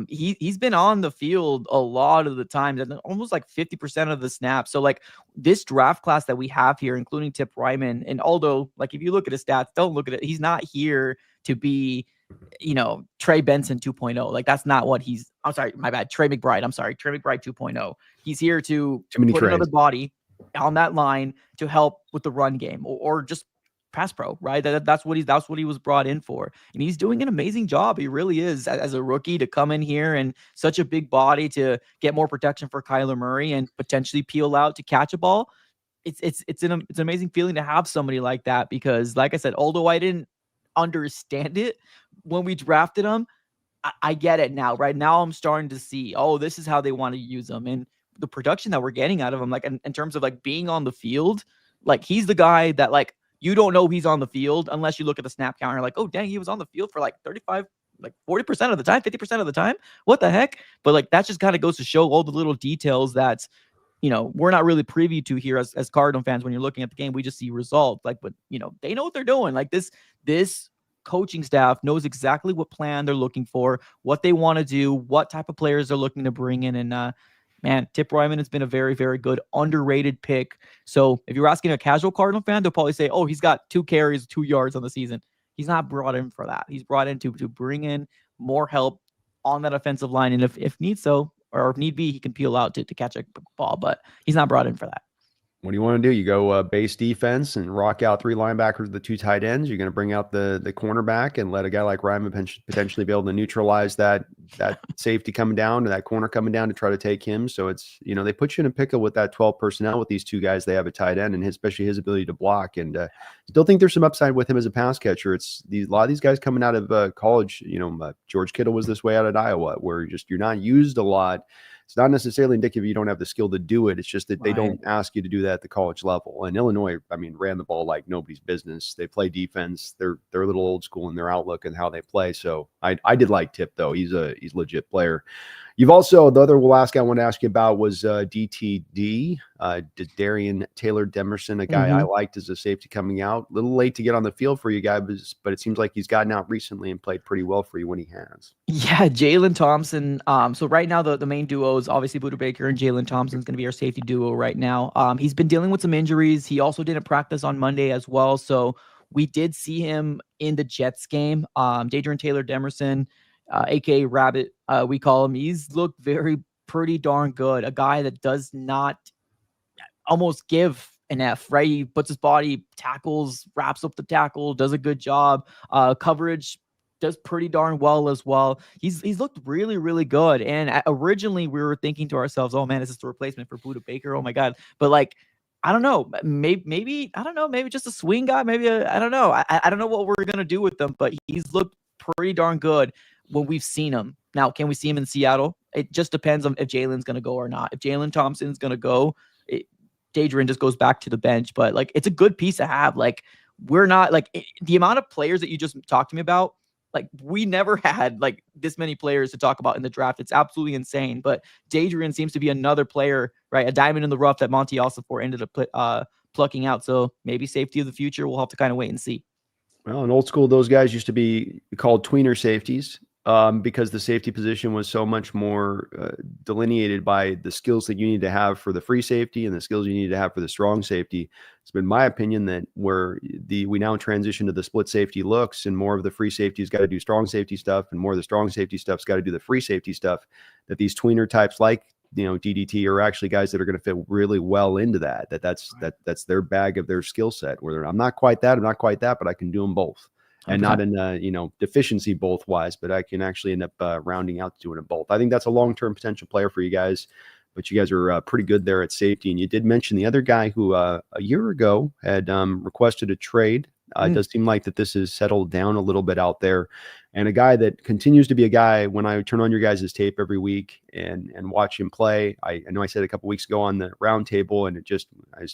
He's been on the field a lot of the times, and almost like 50% of the snaps. So like this draft class that we have here, including Tip Reiman, and although like if you look at his stats, don't look at it. He's not here to be, Trey Benson 2.0. Like that's not what I'm sorry, my bad. Trey McBride 2.0. He's here to put another body on that line to help with the run game or just pass pro, right? That's what he was brought in for. And he's doing an amazing job. He really is as a rookie to come in here and such a big body to get more protection for Kyler Murray and potentially peel out to catch a ball. It's an amazing feeling to have somebody like that because like I said, although I didn't understand it when we drafted him, I get it now. Right now I'm starting to see, this is how they want to use him. And the production that we're getting out of him, like in terms of like being on the field, like he's the guy that like you don't know he's on the field unless you look at the snap counter like, oh dang, he was on the field for like 35, like 40% of the time, 50% of the time. What the heck? But like that just kind of goes to show all the little details that we're not really privy to here as Cardinal fans. When you're looking at the game, we just see results. Like, but they know what they're doing. Like this coaching staff knows exactly what plan they're looking for, what they want to do, what type of players they're looking to bring in. And man, Tip Reiman has been a very, very good underrated pick. So if you're asking a casual Cardinal fan, they'll probably say, he's got 2 carries, 2 yards on the season. He's not brought in for that. He's brought in to bring in more help on that offensive line. And if need be, he can peel out to catch a ball, but he's not brought in for that. What do you want to do? You go base defense and rock out 3 linebackers, the 2 tight ends. You're going to bring out the cornerback and let a guy like Reiman potentially be able to neutralize that safety coming down to that corner coming down to try to take him. So it's, they put you in a pickle with that 12 personnel with these 2 guys. They have a tight end and especially his ability to block. And still think there's some upside with him as a pass catcher. It's a lot of these guys coming out of college. George Kittle was this way out at Iowa, where you're not used a lot. It's not necessarily indicative you don't have the skill to do it. It's just that they don't ask you to do that at the college level. And Illinois, ran the ball like nobody's business. They play defense. They're a little old school in their outlook and how they play. So I did like Tip, though. He's a legit player. You've also, the other last guy I wanted to ask you about was DTD, Darian Taylor Demerson, a guy I liked as a safety coming out. A little late to get on the field for you guys, but it seems like he's gotten out recently and played pretty well for you when he has. Yeah, Jalen Thompson. So right now the main duo is obviously Budda Baker and Jalen Thompson is going to be our safety duo right now. He's been dealing with some injuries. He also didn't practice on Monday as well. So we did see him in the Jets game. Darian Taylor Demerson, aka Rabbit, we call him. He's looked pretty darn good. A guy that does not almost give an F, right? He puts his body, tackles, wraps up the tackle, does a good job. Coverage does pretty darn well as well. He's looked really, really good. And originally we were thinking to ourselves, oh man, is this the replacement for Budda Baker? Oh my God. But like, I don't know, maybe I don't know, maybe just a swing guy. Maybe I don't know. I don't know what we're going to do with them, but he's looked pretty darn good when we've seen him. Now, can we see him in Seattle? It just depends on if Jalen's going to go or not. If Jalen Thompson's going to go, Darian just goes back to the bench. But like, it's a good piece to have. Like, we're not like the amount of players that you just talked to me about. Like, we never had like this many players to talk about in the draft. It's absolutely insane. But Darian seems to be another player, right? A diamond in the rough that Monty Ossenfort ended up plucking out. So maybe safety of the future. We'll have to kind of wait and see. Well, in old school, those guys used to be called tweener safeties because the safety position was so much more delineated by the skills that you need to have for the free safety and the skills you need to have for the strong safety. It's been my opinion that we now transition to the split safety looks, and more of the free safety's got to do strong safety stuff, and more of the strong safety stuff's got to do the free safety stuff. That these tweener types like DDT are actually guys that are going to fit really well into that's their bag of their skill set. Where I'm not quite that, but I can do them both. And not in deficiency both wise, but I can actually end up rounding out to doing it both. I think that's a long-term potential player for you guys, but you guys are pretty good there at safety. And you did mention the other guy who a year ago had requested a trade. It does seem like that this has settled down a little bit out there, and a guy that continues to be a guy when I turn on your guys' tape every week and watch him play. I know I said a couple weeks ago on the roundtable, and it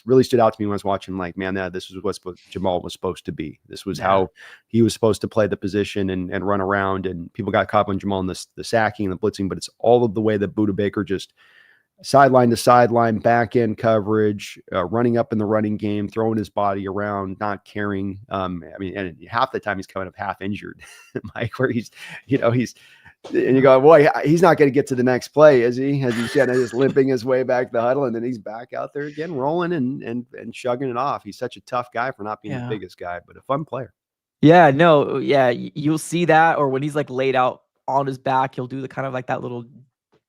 really stood out to me when I was watching. Like, man, this was what Jamal was supposed to be. This was how he was supposed to play the position and run around. And people got caught on Jamal in the sacking and the blitzing, but it's all of the way that Budda Baker just sideline to sideline, back end coverage, running up in the running game, throwing his body around, not caring. And half the time he's coming up half injured, Mike, where he's, and you go, boy, he's not going to get to the next play, is he? As he said, just limping his way back the huddle, and then he's back out there again, rolling and chugging it off. He's such a tough guy for not being the biggest guy, but a fun player. Yeah, no, yeah, you'll see that, or when he's like laid out on his back, he'll do the kind of like that little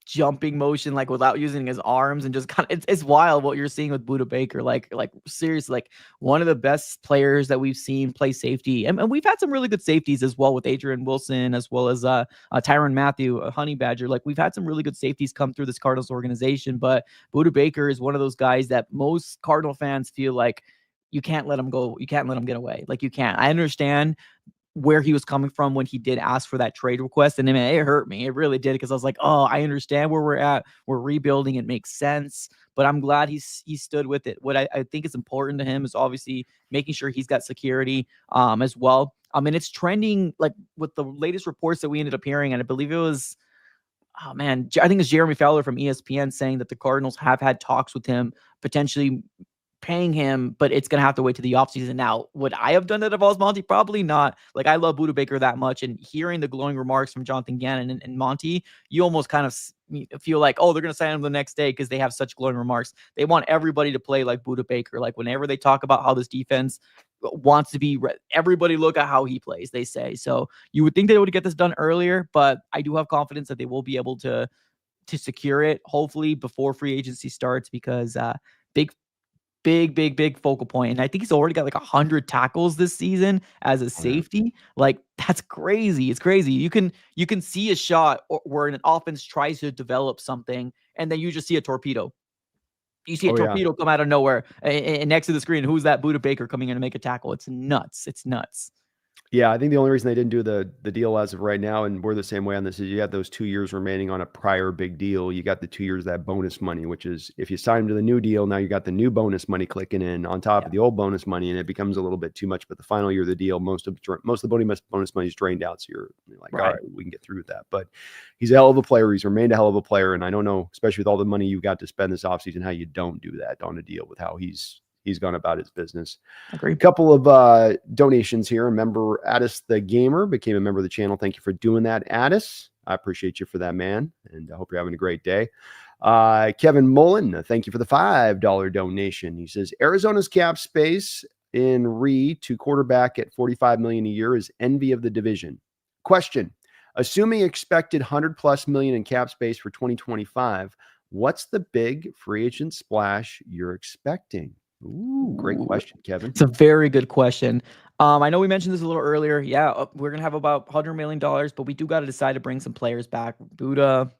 jumping motion, like without using his arms, and just kind of it's wild what you're seeing with Budda Baker. Like seriously, like one of the best players that we've seen play safety, and we've had some really good safeties as well with Adrian Wilson, as well as Tyrann Mathieu, a Honey Badger. Like, we've had some really good safeties come through this Cardinals organization, but Budda Baker is one of those guys that most Cardinal fans feel like you can't let him go, you can't let him get away. Like, you can't. I understand where he was coming from when he did ask for that trade request. And I mean, it hurt me. It really did, because I was like, oh, I understand where we're at. We're rebuilding. It makes sense. But I'm glad he stood with it. What I think is important to him is obviously making sure he's got security as well. And it's trending, like with the latest reports that we ended up hearing, and I believe it was, oh man, I think it's Jeremy Fowler from ESPN saying that the Cardinals have had talks with him, potentially paying him, but it's going to have to wait to the offseason. Now, would I have done that if I was Monty? Probably not. Like, I love Budda Baker that much, and hearing the glowing remarks from Jonathan Gannon and Monty, you almost kind of feel like, oh, they're going to sign him the next day because they have such glowing remarks. They want everybody to play like Budda Baker. Like, whenever they talk about how this defense wants to be, everybody look at how he plays, they say. So you would think they would get this done earlier, but I do have confidence that they will be able to secure it, hopefully before free agency starts, because big big focal point. And I think he's already got like 100 tackles this season as a safety. Like, that's crazy. It's crazy. You can see a shot where an offense tries to develop something, and then you just see a torpedo. You see a torpedo come out of nowhere, and next to the screen, who's that? Buda Baker coming in to make a tackle. It's nuts. It's nuts. Yeah, I think the only reason they didn't do the deal as of right now, and we're the same way on this, is you have those 2 years remaining on a prior big deal. You got the 2 years of that bonus money, which is if you sign to the new deal, now you got the new bonus money clicking in on top of the old bonus money, and it becomes a little bit too much. But the final year of the deal, most of the bonus money is drained out, so you're like, all right, we can get through with that. But he's a hell of a player. He's remained a hell of a player, and I don't know, especially with all the money you got to spend this offseason, how you don't do that on a deal with how he's gone about his business. Agreed. A couple of donations here. A member, Addis the Gamer, became a member of the channel. Thank you for doing that, Addis. I appreciate you for that, man. And I hope you're having a great day. Kevin Mullen, thank you for the $5 donation. He says, Arizona's cap space in to quarterback at $45 million a year is envy of the division. Question, assuming expected $100+ million in cap space for 2025, what's the big free agent splash you're expecting? Ooh, great question, Kevin. It's a very good question. I know we mentioned this a little earlier. Yeah, we're going to have about $100 million, but we do got to decide to bring some players back. Buda,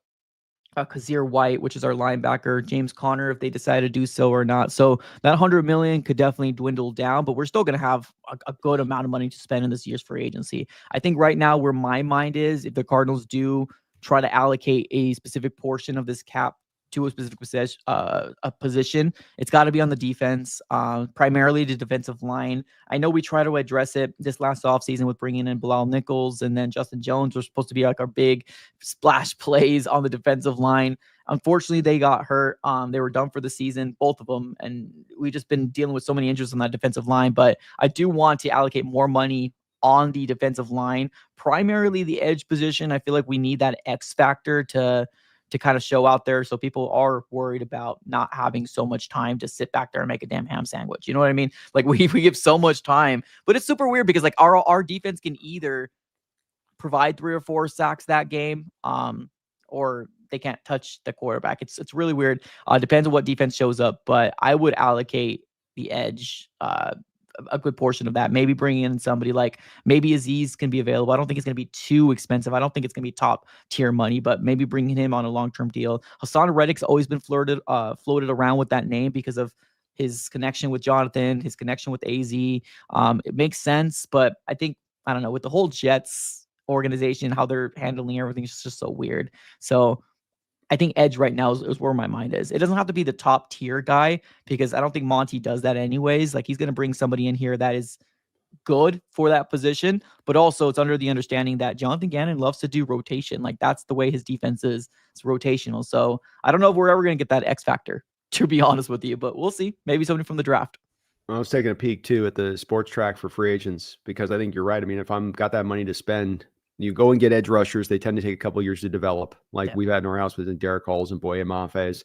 Kazir White, which is our linebacker, James Conner, if they decide to do so or not. So that 100 million could definitely dwindle down, but we're still going to have a good amount of money to spend in this year's free agency. I think right now where my mind is, if the Cardinals do try to allocate a specific portion of this cap to a specific position, it's got to be on the defense, primarily the defensive line. I know we try to address it this last offseason with bringing in Bilal Nichols, and then Justin Jones was supposed to be like our big splash plays on the defensive line. Unfortunately, they got hurt. They were done for the season, both of them, and we've just been dealing with so many injuries on that defensive line. But I do want to allocate more money on the defensive line, primarily the edge position. I feel like we need that X factor to kind of show out there, so people are worried about not having so much time to sit back there and make a damn ham sandwich. You know what I mean? Like we give so much time, but it's super weird because like our defense can either provide 3 or 4 sacks that game, or they can't touch the quarterback. It's really weird. Depends on what defense shows up, but I would allocate the edge a good portion of that. Maybe bringing in somebody like maybe Aziz can be available. I don't think it's going to be too expensive. I don't think it's going to be top tier money, but maybe bringing him on a long-term deal. Hassan Reddick's always been floated around with that name because of his connection with Jonathan, his connection with AZ. It makes sense, but I think, I don't know, with the whole Jets organization, how they're handling everything is just so weird. So I think edge right now is where my mind is. It doesn't have to be the top tier guy because I don't think Monty does that anyways. Like he's going to bring somebody in here that is good for that position, but also it's under the understanding that Jonathan Gannon loves to do rotation. Like that's the way his defense is. It's rotational. So I don't know if we're ever going to get that X factor, to be honest with you, but we'll see. Maybe somebody from the draft. I was taking a peek too at the sports track for free agents because I think you're right. I mean, if I'm got that money to spend, you go and get edge rushers. They tend to take a couple of years to develop, like we've had in our house with Derek Halls and Boye Mafes.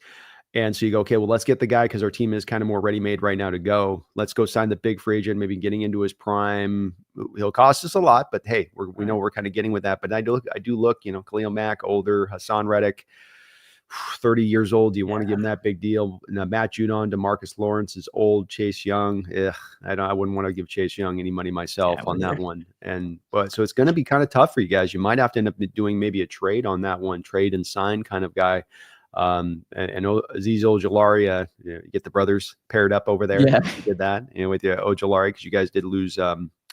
And so you go, okay, well, let's get the guy because our team is kind of more ready-made right now to go. Let's go sign the big free agent, maybe getting into his prime. He'll cost us a lot, but hey, we know we're kind of getting with that. But I do look, Khalil Mack, older, Hassan Reddick, 30 years old. Do you want to give him that big deal? Now, Matt Judon, DeMarcus Lawrence is old. Chase Young, I wouldn't want to give Chase Young any money myself on that one. But so it's going to be kind of tough for you guys. You might have to end up doing maybe a trade on that one, trade and sign kind of guy. And Aziz Ojulari, get the brothers paired up over there. Yeah. You did that, with Ojulari, because you guys did lose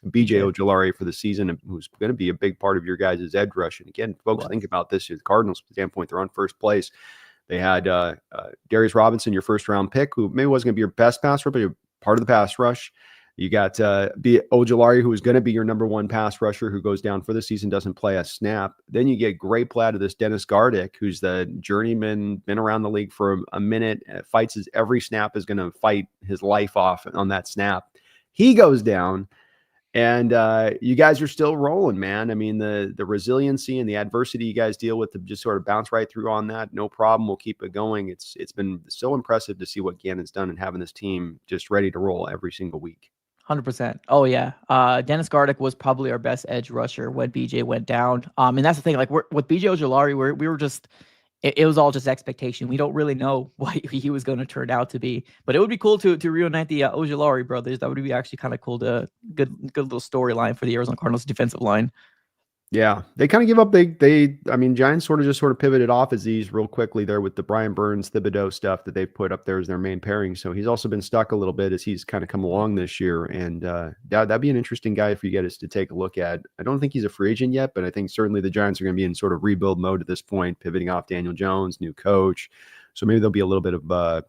BJ Ojulari for the season, who's going to be a big part of your guys' edge rush. And again, folks, think about this. The Cardinals standpoint, they're on first place. They had Darius Robinson, your first round pick, who maybe wasn't going to be your best pass rusher, but you're part of the pass rush. You got Ojulari, who is going to be your number 1 pass rusher, who goes down for the season, doesn't play a snap. Then you get great play out of this Dennis Gardick, who's the journeyman, been around the league for a minute, fights every snap, is going to fight his life off on that snap. He goes down. And you guys are still rolling, man. I mean, the resiliency and the adversity you guys deal with to just sort of bounce right through on that, no problem. We'll keep it going. It's been so impressive to see what Gannon's done and having this team just ready to roll every single week. 100%. Oh yeah. Dennis Gardick was probably our best edge rusher when BJ went down. And that's the thing. Like with BJ Ojulari, we were just it was all just expectation. We don't really know what he was going to turn out to be, but it would be cool to reunite the Ojulari brothers. That would be actually kind of cool. Good little storyline for the Arizona Cardinals defensive line. Yeah, they kind of give up. I mean, Giants sort of pivoted off as these real quickly there with the Brian Burns, Thibodeau stuff that they put up there as their main pairing. So he's also been stuck a little bit as he's kind of come along this year. And that'd be an interesting guy for you guys to take a look at. I don't think he's a free agent yet, but I think certainly the Giants are going to be in sort of rebuild mode at this point, pivoting off Daniel Jones, new coach. So maybe there'll be a little bit of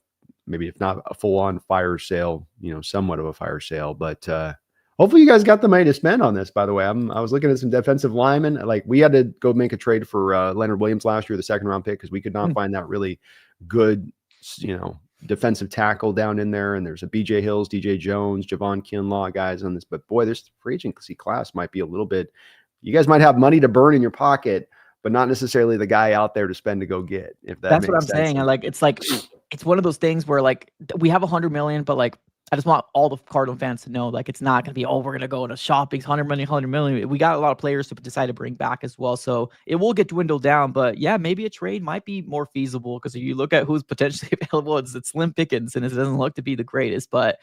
maybe if not a full-on fire sale, somewhat of a fire sale, but hopefully you guys got the money to spend on this, by the way. I was looking at some defensive linemen. Like, we had to go make a trade for Leonard Williams last year, the second-round pick, because we could not find that really good, defensive tackle down in there. And there's a BJ Hills, DJ Jones, Javon Kinlaw guys on this. But, boy, this free agency class might be a little bit – you guys might have money to burn in your pocket, but not necessarily the guy out there to spend to go get, if that's what I'm saying. And it's one of those things where, like, we have $100 million, but, like, I just want all the Cardinal fans to know, like, it's not going to be, we're going to go to shopping, $100 million. We got a lot of players to decide to bring back as well. So it will get dwindled down, but yeah, maybe a trade might be more feasible, because if you look at who's potentially available, it's slim pickings, and it doesn't look to be the greatest, but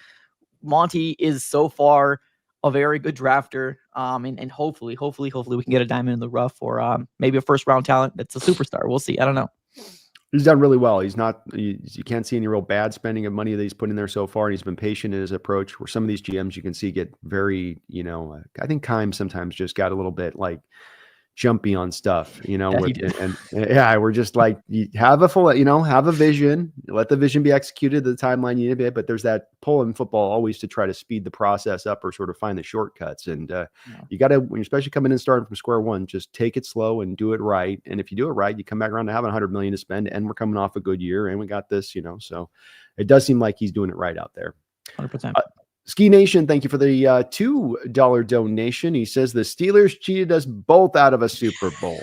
Monty is so far a very good drafter. And hopefully we can get a diamond in the rough, or maybe a first round talent that's a superstar. We'll see. I don't know. He's done really well. He's not, you can't see any real bad spending of money that he's put in there so far. And he's been patient in his approach, where some of these GMs you can see get very, I think Keim sometimes just got a little bit like jumpy on stuff, we're just like, you have a full, have a vision, let the vision be executed, the timeline you need a bit, but there's that pull in football always to try to speed the process up or sort of find the shortcuts. And you got to, when you're especially coming in starting from square one, just take it slow and do it right. And if you do it right, you come back around to having $100 million to spend, and we're coming off a good year, and we got this, so it does seem like he's doing it right out there. 100%. Ski Nation, thank you for the $2 donation. He says the Steelers cheated us both out of a Super Bowl.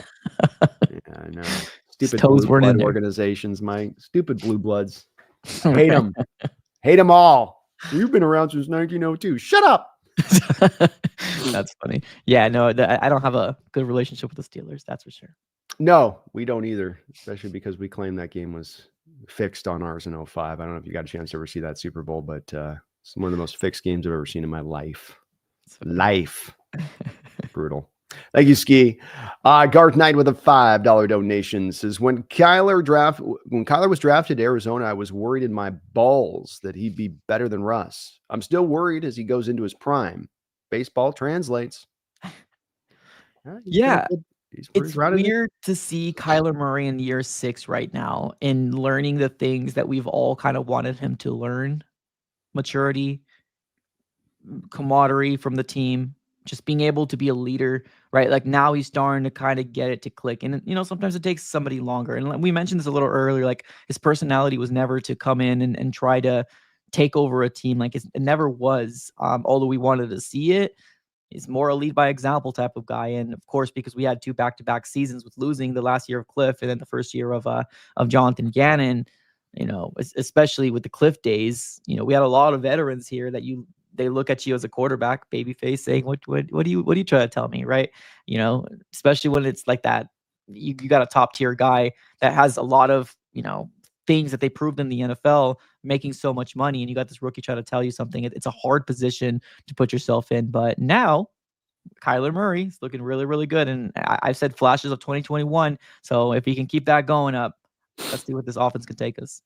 Yeah, I know. Stupid blue blood organizations, Mike. Stupid blue bloods. Hate them. Hate them all. You've been around since 1902. Shut up. That's funny. Yeah, no, I don't have a good relationship with the Steelers. That's for sure. No, we don't either, especially because we claim that game was fixed on ours in 2005. I don't know if you got a chance to ever see that Super Bowl, but it's one of the most fixed games I've ever seen in my life. Brutal. Thank you, Ski. Garth Knight with a $5 donation says, when Kyler was drafted to Arizona, I was worried in my balls that he'd be better than Russ. I'm still worried as he goes into his prime. Baseball translates. Yeah. It's weird to see Kyler Murray in year 6 right now and learning the things that we've all kind of wanted him to learn. Maturity, camaraderie from the team, just being able to be a leader, right? Like, now he's starting to kind of get it to click. And, sometimes it takes somebody longer. And we mentioned this a little earlier, like, his personality was never to come in and try to take over a team. Like, it never was, although we wanted to see it. He's more a lead by example type of guy. And of course, because we had 2 back-to-back seasons with losing the last year of Cliff and then the first year of Jonathan Gannon, especially with the Cliff days, we had a lot of veterans here that they look at you as a quarterback, babyface, saying, what do you try to tell me? Right. Especially when it's like that, you got a top tier guy that has a lot of, things that they proved in the NFL, making so much money. And you got this rookie trying to tell you something. It's a hard position to put yourself in, but now Kyler Murray is looking really, really good. And I've said flashes of 2021. So if he can keep that going up, let's see what this offense can take us.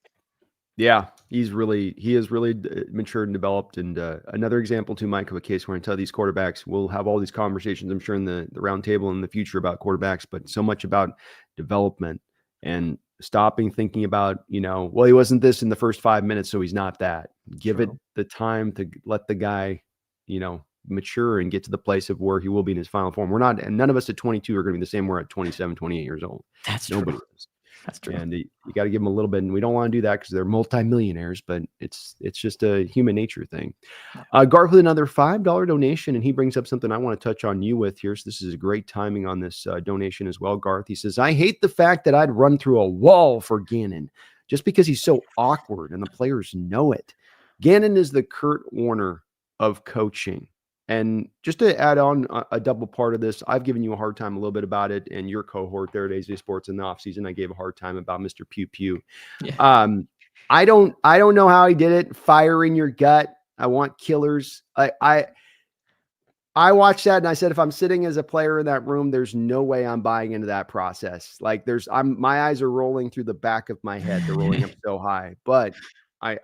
Yeah, he has really matured and developed. And another example too, Mike, of a case where I tell these quarterbacks, we'll have all these conversations, I'm sure, in the round table in the future about quarterbacks, but so much about development and stopping thinking about, well, he wasn't this in the first 5 minutes, so he's not that. Give it the time to let the guy, mature and get to the place of where he will be in his final form. None of us at 22 are going to be the same we're at 27, 28 years old. That's Nobody true. is. That's true. And you got to give them a little bit, and we don't want to do that because they're multimillionaires, but it's just a human nature thing. Garth with another $5 donation, and he brings up something I want to touch on you with here. So this is a great timing on this donation as well, Garth. He says, I hate the fact that I'd run through a wall for Gannon just because he's so awkward and the players know it. Gannon is the Kurt Warner of coaching. And just to add on a double part of this, I've given you a hard time a little bit about it, and your cohort there at AZ Sports in the offseason, I gave a hard time about Mr. Pew Pew. Yeah. I don't know how he did it. Fire in your gut. I want killers. I watched that and I said, if I'm sitting as a player in that room, there's no way I'm buying into that process. Like my eyes are rolling through the back of my head. They're rolling up so high, but I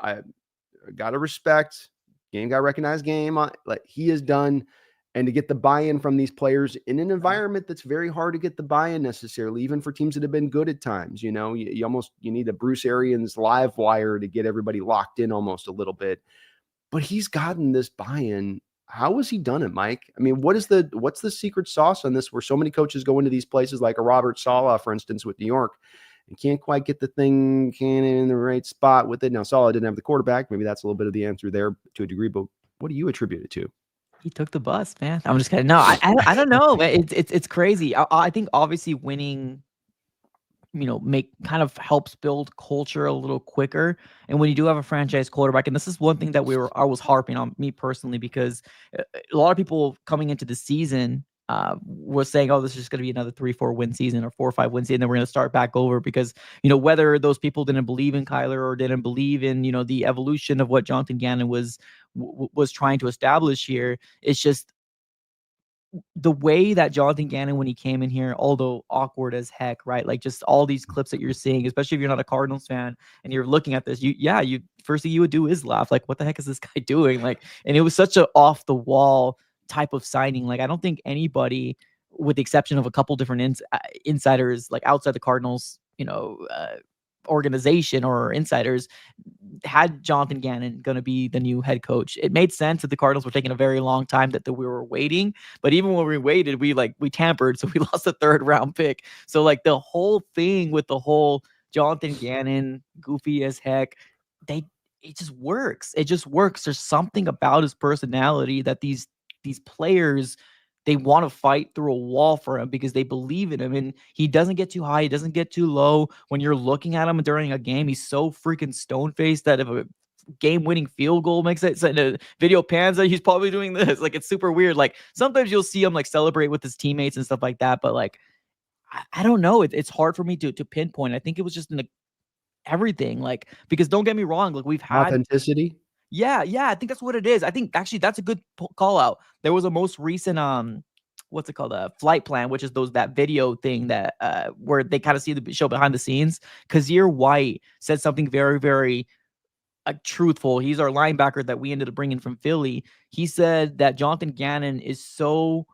got to respect game, got to recognize game. Like he has done, and to get the buy-in from these players in an environment that's very hard to get the buy-in necessarily, even for teams that have been good at times. You know, you need a Bruce Arians live wire to get everybody locked in almost a little bit, but he's gotten this buy-in. How has he done it, Mike? I mean, what's the secret sauce on this, where so many coaches go into these places like a Robert Saleh, for instance, with New York, and can't quite get the thing in the right spot with it? Now, Saleh didn't have the quarterback. Maybe that's a little bit of the answer there to a degree, but what do you attribute it to? He took the bus, man. I'm just kidding. No, I don't know. It's crazy. I think obviously winning, kind of helps build culture a little quicker. And when you do have a franchise quarterback, and this is one thing that I was harping on, me personally, because a lot of people coming into the season was saying, oh, this is just going to be another 3-4 win season or 4 or 5 win season, and then we're going to start back over, because whether those people didn't believe in Kyler or didn't believe in the evolution of what Jonathan Gannon was trying to establish here, it's just the way that Jonathan Gannon, when he came in here, although awkward as heck, right? Like just all these clips that you're seeing, especially if you're not a Cardinals fan and you're looking at this, you first thing you would do is laugh. Like, what the heck is this guy doing? Like, and it was such a off the wall type of signing. Like, I don't think anybody, with the exception of a couple different insiders, like outside the Cardinals, organization or insiders, had Jonathan Gannon going to be the new head coach. It made sense that the Cardinals were taking a very long time, that we were waiting. But even when we waited, we tampered, so we lost a 3rd round pick. So like the whole thing with the whole Jonathan Gannon, goofy as heck, it just works. It just works. There's something about his personality that these players, they want to fight through a wall for him because they believe in him. And he doesn't get too high. He doesn't get too low. When you're looking at him during a game, he's so freaking stone-faced that if a game-winning field goal makes it, so in a video pans that he's probably doing this. Like, it's super weird. Like, sometimes you'll see him like celebrate with his teammates and stuff like that. But like, I don't know. It's hard for me to pinpoint. I think it was just in everything. Like, because don't get me wrong. Like, we've had authenticity. Yeah, I think that's what it is. I think actually that's a good call out. There was a most recent what's it called? A flight plan, which is that video thing that where they kind of see the show behind the scenes. Kazir White said something very, very truthful. He's our linebacker that we ended up bringing from Philly. He said that Jonathan Gannon is so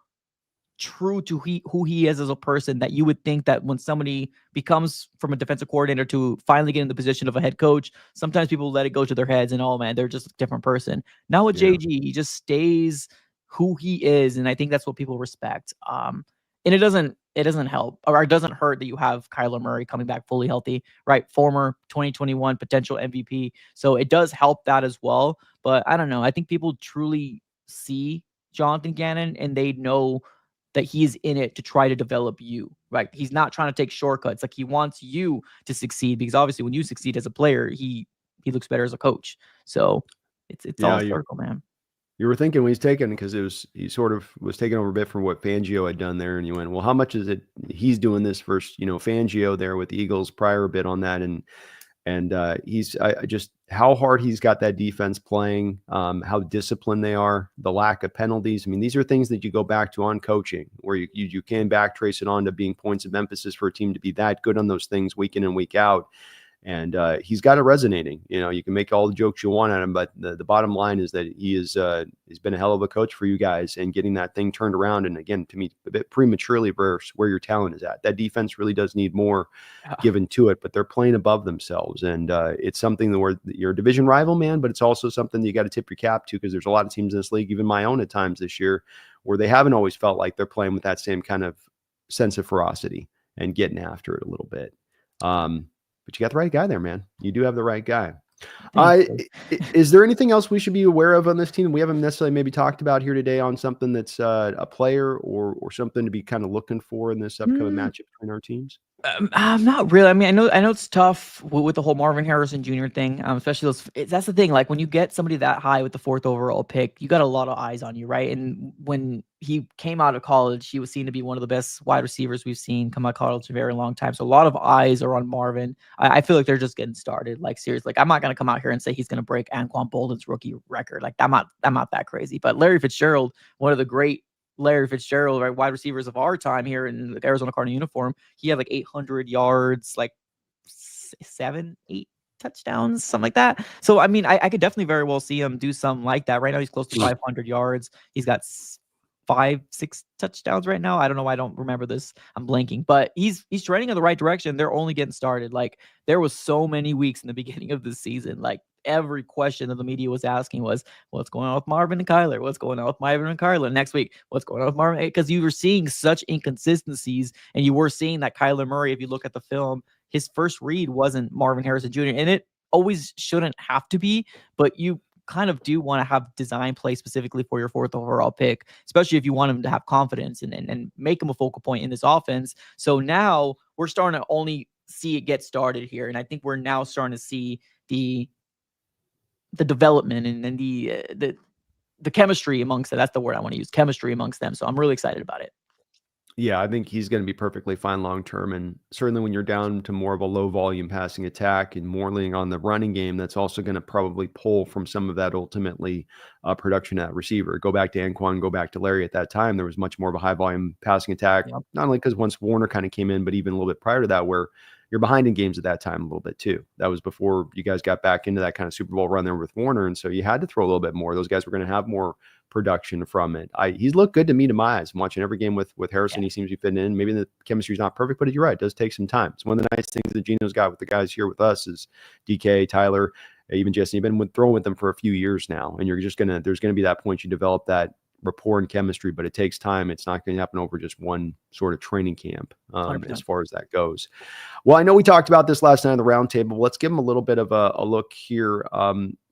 true to who he is as a person that you would think that when somebody becomes from a defensive coordinator to finally get in the position of a head coach, sometimes people let it go to their heads and, oh man, they're just a different person. Now with JG, he just stays who he is, and I think that's what people respect. And it doesn't help, or it doesn't hurt that you have Kyler Murray coming back fully healthy, right? Former 2021 potential MVP. So it does help that as well. But I don't know. I think people truly see Jonathan Gannon and they know that he's in it to try to develop you, right? He's not trying to take shortcuts. Like, he wants you to succeed, because obviously when you succeed as a player, he looks better as a coach. So it's all circle, man. You were thinking when he's taken, because he sort of was taking over a bit from what Fangio had done there, and you went, well, how much is it he's doing this versus Fangio there with the Eagles prior a bit on that, and he's just how hard he's got that defense playing, how disciplined they are, the lack of penalties. I mean, these are things that you go back to on coaching, where you can back trace it on to being points of emphasis for a team to be that good on those things week in and week out. And he's got it resonating. You can make all the jokes you want at him, but the bottom line is that he's been a hell of a coach for you guys, and getting that thing turned around. And again, to me, a bit prematurely versus where your talent is at. That defense really does need more given to it, but they're playing above themselves. And it's something where you're a division rival, man, but it's also something that you got to tip your cap to, because there's a lot of teams in this league, even my own at times this year, where they haven't always felt like they're playing with that same kind of sense of ferocity and getting after it a little bit. But you got the right guy there, man. You do have the right guy. Is there anything else we should be aware of on this team we haven't necessarily maybe talked about here today, on something that's a player or something to be kind of looking for in this upcoming matchup between our teams? Not really. I mean, I know it's tough with the whole Marvin Harrison Jr. thing, especially that's the thing. Like when you get somebody that high with the 4th overall pick, you got a lot of eyes on you, right? And when he came out of college, he was seen to be one of the best wide receivers we've seen come out of college in a very long time. So a lot of eyes are on Marvin. I feel like they're just getting started. Like seriously, like I'm not gonna come out here and say he's gonna break Anquan Bolden's rookie record. Like I'm not that crazy. But Larry Fitzgerald, one of the great Larry Fitzgerald, right, wide receivers of our time here in the Arizona Cardinal uniform, he had like 800 yards, like 7, 8 touchdowns, something like that. So, I mean, I could definitely very well see him do something like that. Right now, he's close to 500 yards. He's got 5, 6 touchdowns right now. I don't know why I don't remember this. I'm blanking, but he's trending in the right direction. They're only getting started. Like there was so many weeks in the beginning of the season, like every question that the media was asking was, what's going on with Marvin and Kyler? What's going on with Marvin and Kyler? Next week, what's going on with Marvin? Because you were seeing such inconsistencies, and you were seeing that Kyler Murray, if you look at the film, his first read wasn't Marvin Harrison Jr., and it always shouldn't have to be, but you kind of do want to have design play specifically for your 4th overall pick, especially if you want him to have confidence and make him a focal point in this offense. So now we're starting to only see it get started here. And I think we're now starting to see the development and the chemistry amongst it. That's the word I want to use, chemistry amongst them. So I'm really excited about it. Yeah, I think he's going to be perfectly fine long term. And certainly when you're down to more of a low volume passing attack and more leaning on the running game, that's also going to probably pull from some of that ultimately production at receiver. Go back to Anquan, go back to Larry at that time. There was much more of a high volume passing attack, not only because once Warner kind of came in, but even a little bit prior to that, where you're behind in games at that time a little bit too. That was before you guys got back into that kind of Super Bowl run there with Warner. And so you had to throw a little bit more. Those guys were going to have more production from it. He's looked good to me to my eyes. I'm watching every game with Harrison. He seems to be fitting in. Maybe the chemistry's not perfect, but you're right. It does take some time. It's one of the nice things that Gino's got with the guys here with us is DK, Tyler, even Jesse. You've been throwing with them for a few years now, and there's going to be that point you develop that rapport and chemistry, but it takes time. It's not going to happen over just one sort of training camp as far as that goes. Well, I know we talked about this last night on the roundtable. Let's give them a little bit of a look here.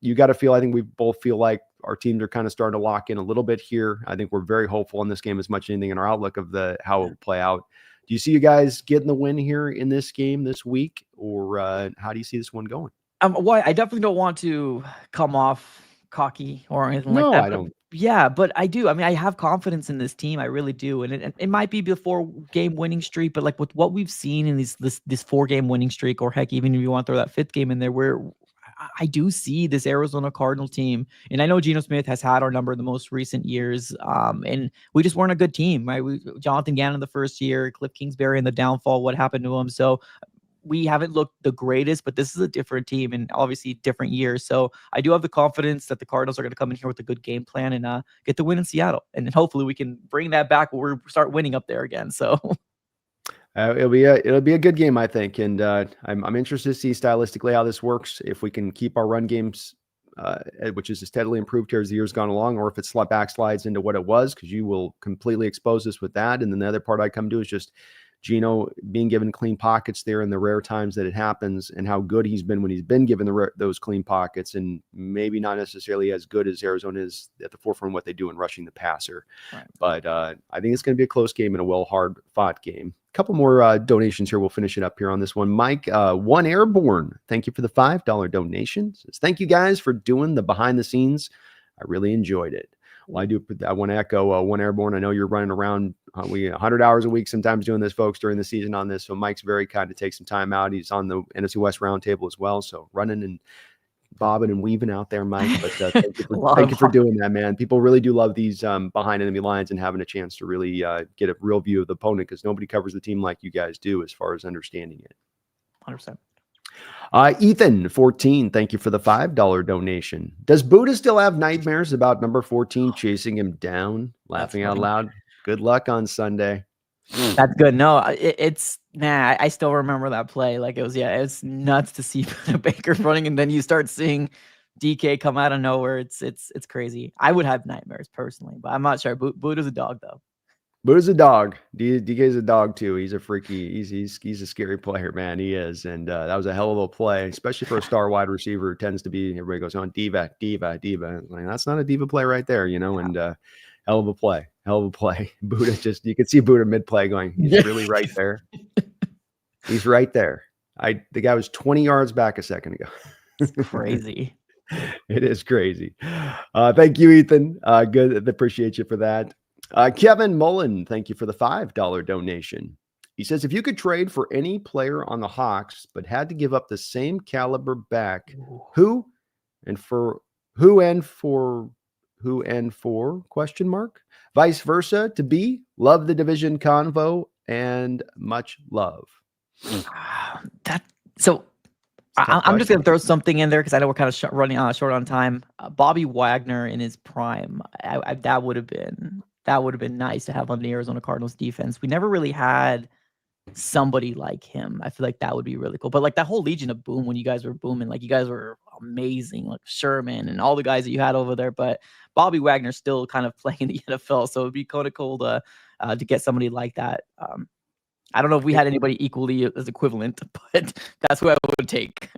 You got to feel, I think we both feel like our teams are kind of starting to lock in a little bit here. I think we're very hopeful in this game as much as anything in our outlook of how it will play out. Do you see you guys getting the win here in this game this week, or how do you see this one going? Well, I definitely don't want to come off cocky or anything like that. I don't. Yeah, but I do. I mean, I have confidence in this team. I really do. And it might be before game winning streak, but like with what we've seen in this 4-game winning streak, or heck, even if you want to throw that 5th game in there, where I do see this Arizona Cardinal team. And I know Geno Smith has had our number in the most recent years. And we just weren't a good team, right? Jonathan Gannon the first year, Cliff Kingsbury in the downfall, what happened to him? So we haven't looked the greatest, but this is a different team and obviously different years. So I do have the confidence that the Cardinals are going to come in here with a good game plan and get the win in Seattle. And then hopefully we can bring that back when we start winning up there again. So it'll be a good game, I think. And I'm interested to see stylistically how this works. If we can keep our run games, which is steadily improved here as the year's gone along, or if it backslides into what it was, because you will completely expose us with that. And then the other part I come to is just Geno being given clean pockets there in the rare times that it happens, and how good he's been when he's been given those clean pockets, and maybe not necessarily as good as Arizona is at the forefront of what they do in rushing the passer. Right. But I think it's going to be a close game and a hard fought game. A couple more donations here. We'll finish it up here on this one. Mike, One Airborne, thank you for the $5 donation. Thank you guys for doing the behind the scenes. I really enjoyed it. Well, I want to echo One Airborne. I know you're running around 100 hours a week sometimes doing this, folks, during the season on this. So Mike's very kind to take some time out. He's on the NFC West Roundtable as well. So running and bobbing and weaving out there, Mike. But thank you for doing that, man. People really do love these behind enemy lines and having a chance to really get a real view of the opponent, because nobody covers the team like you guys do as far as understanding it. 100%. Ethan 14, thank you for the $5 donation. Does Buddha still have nightmares about number 14 chasing him down? Laughing out loud. Good luck on Sunday. That's good. No, I still remember that play. Like it's nuts to see Baker running, and then you start seeing DK come out of nowhere. It's crazy. I would have nightmares personally, but I'm not sure. Buddha's a dog though. Buddha's a dog. DK's a dog too. He's a freaky. He's a scary player, man. He is, and that was a hell of a play, especially for a star wide receiver who tends to be. Everybody goes on diva. Like, that's not a diva play right there, And hell of a play. Buddha you could see Buddha mid play going. He's really right there. He's right there. The guy was 20 yards back a second ago. It's crazy. It is crazy. Thank you, Ethan. Good. Appreciate you for that. Kevin Mullen, thank you for the $5 donation. He says, if you could trade for any player on the Hawks, but had to give up the same caliber back, who and for question mark, vice versa to be, love the division convo and much love. I'm just going to throw something in there because I know we're kind of running short on time. Bobby Wagner in his prime, that would have been nice to have on the Arizona Cardinals defense. We never really had somebody like him. I feel like that would be really cool. But like that whole Legion of Boom, when you guys were booming, like you guys were amazing, like Sherman and all the guys that you had over there. But Bobby Wagner's still kind of playing in the NFL, so it'd be kind of cool to get somebody like that. I don't know if we had anybody equally as equivalent, but that's what I would take.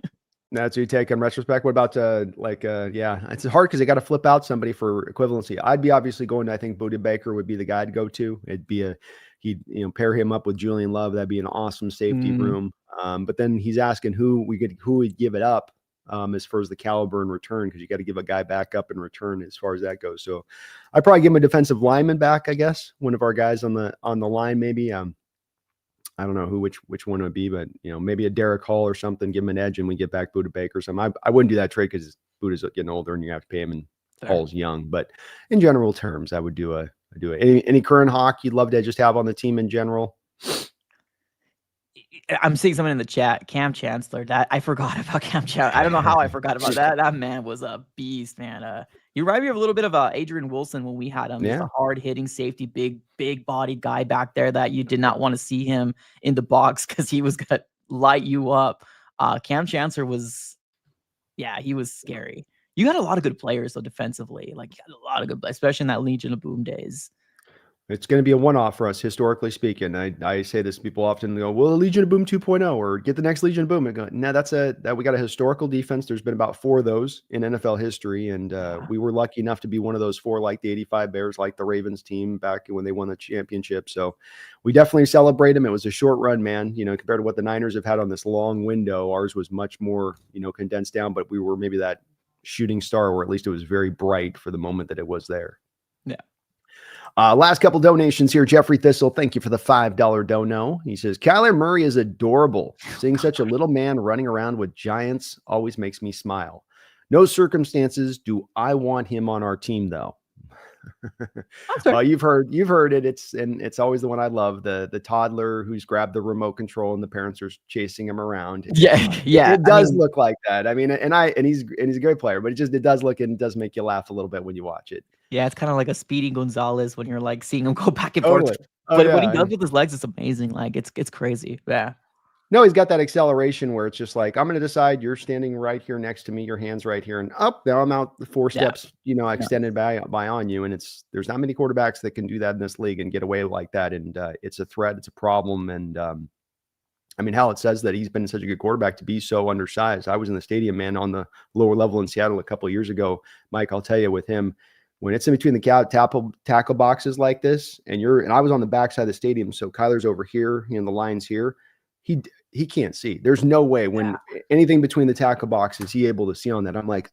That's what you take in retrospect. What about it's hard because they got to flip out somebody for equivalency. I'd be obviously going to, I think Budda Baker would be the guy to go to. It'd be he'd pair him up with Julian Love. That'd be an awesome safety room. But then he's asking who would give it up as far as the caliber in return, because you got to give a guy back up in return as far as that goes. So I'd probably give him a defensive lineman back, I guess. One of our guys on the line, maybe. I don't know which one it would be, but maybe a Derek Hall or something, give him an edge, and we get back Budda Baker or something. I wouldn't do that trade because Budda's getting older and you have to pay him, and Hall's young. But in general terms, I would do it. Any current Hawk you'd love to just have on the team in general? I'm seeing someone in the chat, Cam Chancellor. That I forgot about Cam Chancellor. I don't know how I forgot about that. That man was a beast, man. You remind me of a little bit of Adrian Wilson when we had him. Yeah. He's a hard-hitting safety, big-bodied guy back there that you did not want to see him in the box because he was going to light you up. Cam Chancellor was, he was scary. You had a lot of good players, though, defensively. Like, you had a lot of good, especially in that Legion of Boom days. It's going to be a one-off for us, historically speaking. I say this, people often go, well, Legion of Boom 2.0 or get the next Legion of Boom. I go, no, that we got a historical defense. There's been about 4 of those in NFL history, and we were lucky enough to be one of those 4, like the 85 Bears, like the Ravens team back when they won the championship. So we definitely celebrate them. It was a short run, man. Compared to what the Niners have had on this long window, ours was much more, condensed down, but we were maybe that shooting star, or at least it was very bright for the moment that it was there. Yeah. Last couple donations here. Jeffrey Thistle, thank you for the $5 dono. He says, Kyler Murray is adorable. Seeing such a little man running around with giants always makes me smile. No circumstances do I want him on our team, though. You've heard it. It's always the one I love. The toddler who's grabbed the remote control and the parents are chasing him around. Yeah. It does look like that. I mean, and he's a good player, but it does look, and it does make you laugh a little bit when you watch it. Yeah, it's kind of like a Speedy Gonzalez when you're like seeing him go back and forth. But what he does with his legs is amazing. Like it's crazy. Yeah. No, he's got that acceleration where it's just like, I'm going to decide you're standing right here next to me, your hand's right here, and up, now I'm out 4 steps, extended by on you. And there's not many quarterbacks that can do that in this league and get away like that. And it's a threat, it's a problem. And hell, it says that he's been such a good quarterback to be so undersized. I was in the stadium, man, on the lower level in Seattle a couple of years ago. Mike, I'll tell you, with him, when it's in between the tackle boxes like this, and I was on the backside of the stadium, so Kyler's over here, the line's here. He can't see. There's no way when anything between the tackle boxes he able to see on that. I'm like,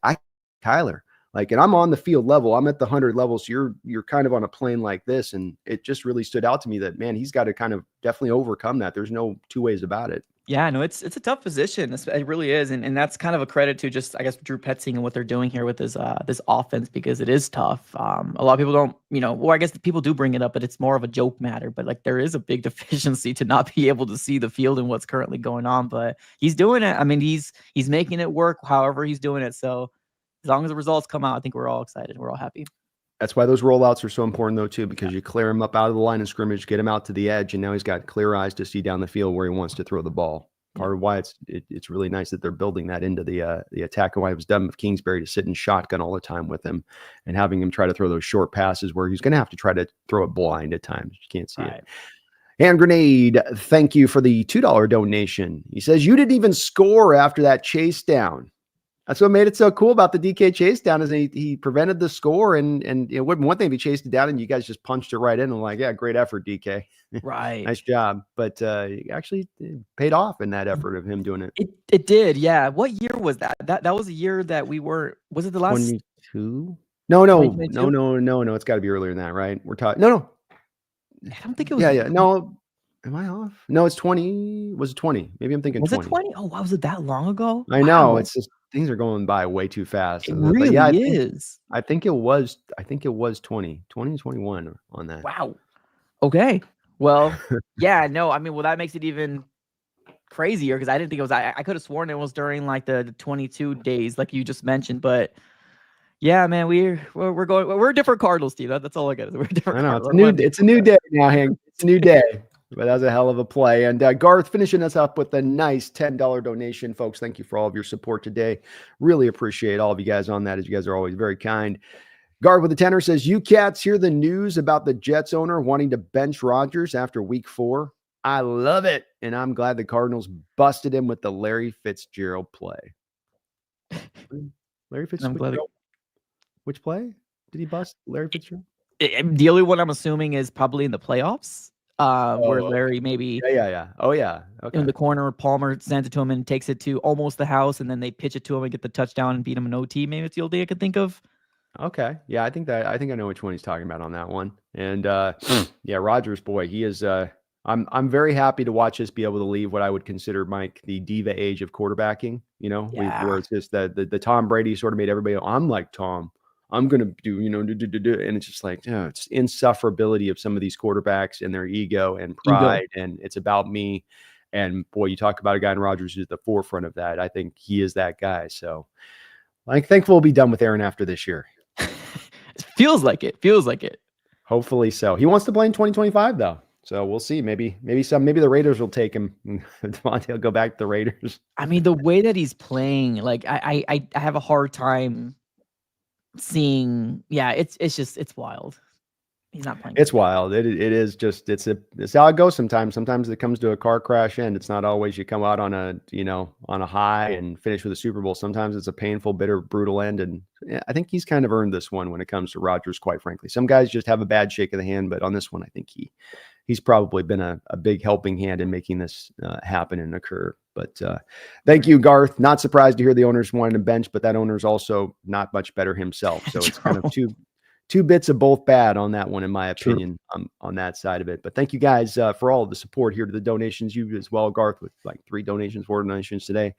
Kyler, like, and I'm on the field level. I'm at the 100 level, so you're kind of on a plane like this, and it just really stood out to me that, man, he's got to kind of definitely overcome that. There's no 2 ways about it. Yeah, no, it's a tough position. It really is, and that's kind of a credit to just, I guess, Drew Petzing and what they're doing here with this offense, because it is tough. A lot of people don't, or I guess the people do bring it up, but it's more of a joke matter. But like, there is a big deficiency to not be able to see the field and what's currently going on. But he's doing it. I mean, he's making it work, however he's doing it. So as long as the results come out, I think we're all excited. We're all happy. That's why those rollouts are so important, though, too, because you clear him up out of the line of scrimmage, get him out to the edge, and now he's got clear eyes to see down the field where he wants to throw the ball. Part of why it's really nice that they're building that into the attack, and why it was done with Kingsbury to sit in shotgun all the time with him and having him try to throw those short passes where he's going to have to try to throw it blind at times. You can't see it. Hand Grenade, thank you for the $2 donation. He says, you didn't even score after that chase down. That's what made it so cool about the DK chase down is he prevented the score and it wouldn't one thing if he chased it down and you guys just punched it right in and like, yeah, great effort, DK. Right. Nice job. But actually it paid off in that effort of him doing it. It did, yeah. What year was that? That was a year that we were. Was it the last 22? No. It's got to be earlier than that, right? We're talking. No. I don't think it was. Yeah. No. Am I off? No, it's 20. Was it 20? Maybe I'm thinking 20. Was it 20? Oh, wow, was it that long ago? I know. Wow. It's just things are going by way too fast. It really is. I think it was 20 and 21 on that. Wow. Okay. Well, yeah, no, I mean, well, that makes it even crazier because I didn't think it was. I could have sworn it was during like the 22 days, like you just mentioned. But yeah, man, we're going. We're a different Cardinals team. That's all I got. We're a different. I know it's a new day now, Hank. It's a new day. But that was a hell of a play. And Garth finishing us up with a nice $10 donation. Folks, thank you for all of your support today. Really appreciate all of you guys on that, as you guys are always very kind. Garth with the tenor says, you cats hear the news about the Jets owner wanting to bench Rodgers after week 4? I love it. And I'm glad the Cardinals busted him with the Larry Fitzgerald play. Larry Fitzgerald? Which play did he bust Larry Fitzgerald? The only one I'm assuming is probably in the playoffs. Where Larry maybe okay. in the corner, Palmer sends it to him and takes it to almost the house, and then they pitch it to him and get the touchdown and beat him in OT. Maybe it's the only thing I could think of. Okay, yeah, I think I know which one he's talking about on that one. And yeah, Rodgers, boy, he is. I'm very happy to watch us be able to leave what I would consider, Mike, the diva age of quarterbacking. You know, where it's just that the Tom Brady sort of made everybody. I'm like Tom. I'm going to do, and it's just like, it's insufferability of some of these quarterbacks and their ego and pride. And it's about me. And boy, you talk about a guy in Rodgers who's at the forefront of that. I think he is that guy. So I'm thankful we'll be done with Aaron after this year. Feels like it. Hopefully so. He wants to play in 2025 though. So we'll see. Maybe the Raiders will take him. Devontae will go back to the Raiders. I mean, the way that he's playing, like I have a hard time seeing. Yeah, it's wild. He's not playing. It's wild. It is just it's how it goes sometimes. Sometimes it comes to a car crash end. It's not always you come out on a high and finish with a Super Bowl. Sometimes it's a painful, bitter, brutal end. And yeah, I think he's kind of earned this one when it comes to Rodgers, quite frankly. Some guys just have a bad shake of the hand, but on this one, I think he's probably been a big helping hand in making this happen and occur. But thank you, Garth. Not surprised to hear the owners wanted to bench, but that owner's also not much better himself. So it's kind of two bits of both bad on that one, in my opinion, on that side of it. But thank you guys for all of the support here to the donations. You as well, Garth, with like 4 donations today.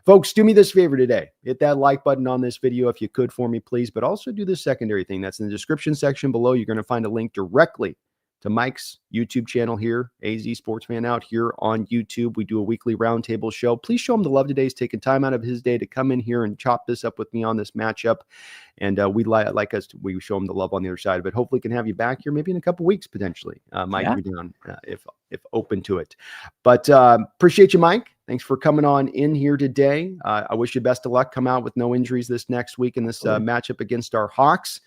Folks, do me this favor today. Hit that like button on this video if you could for me, please. But also do this secondary thing. That's in the description section below. You're going to find a link directly to Mike's YouTube channel here, AZ Sportsman out here on YouTube. We do a weekly roundtable show. Please show him the love today. He's taking time out of his day to come in here and chop this up with me on this matchup. And we we show him the love on the other side of it. Hopefully can have you back here maybe in a couple weeks, potentially. Mike, you're down if open to it. But appreciate you, Mike. Thanks for coming on in here today. I wish you best of luck. Come out with no injuries this next week in this matchup against our Hawks.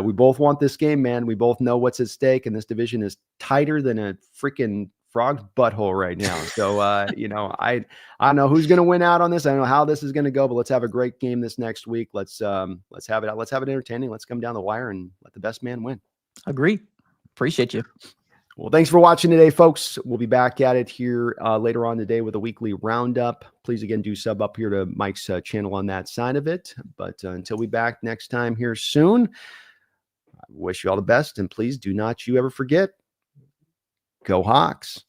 We both want this game, man. We both know what's at stake, and this division is tighter than a freaking frog's butthole right now. So, I don't know who's going to win out on this. I don't know how this is going to go, but let's have a great game this next week. Let's have it. Let's have it entertaining. Let's come down the wire and let the best man win. Agree. Appreciate you. Well, thanks for watching today, folks. We'll be back at it here later on today with a weekly roundup. Please, again, do sub up here to Mike's channel on that side of it. But until we back next time here soon, I wish you all the best. And please do not you ever forget, go Hawks.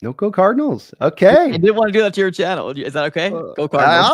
No, go Cardinals. Okay. I didn't want to do that to your channel. Is that okay? Go Cardinals.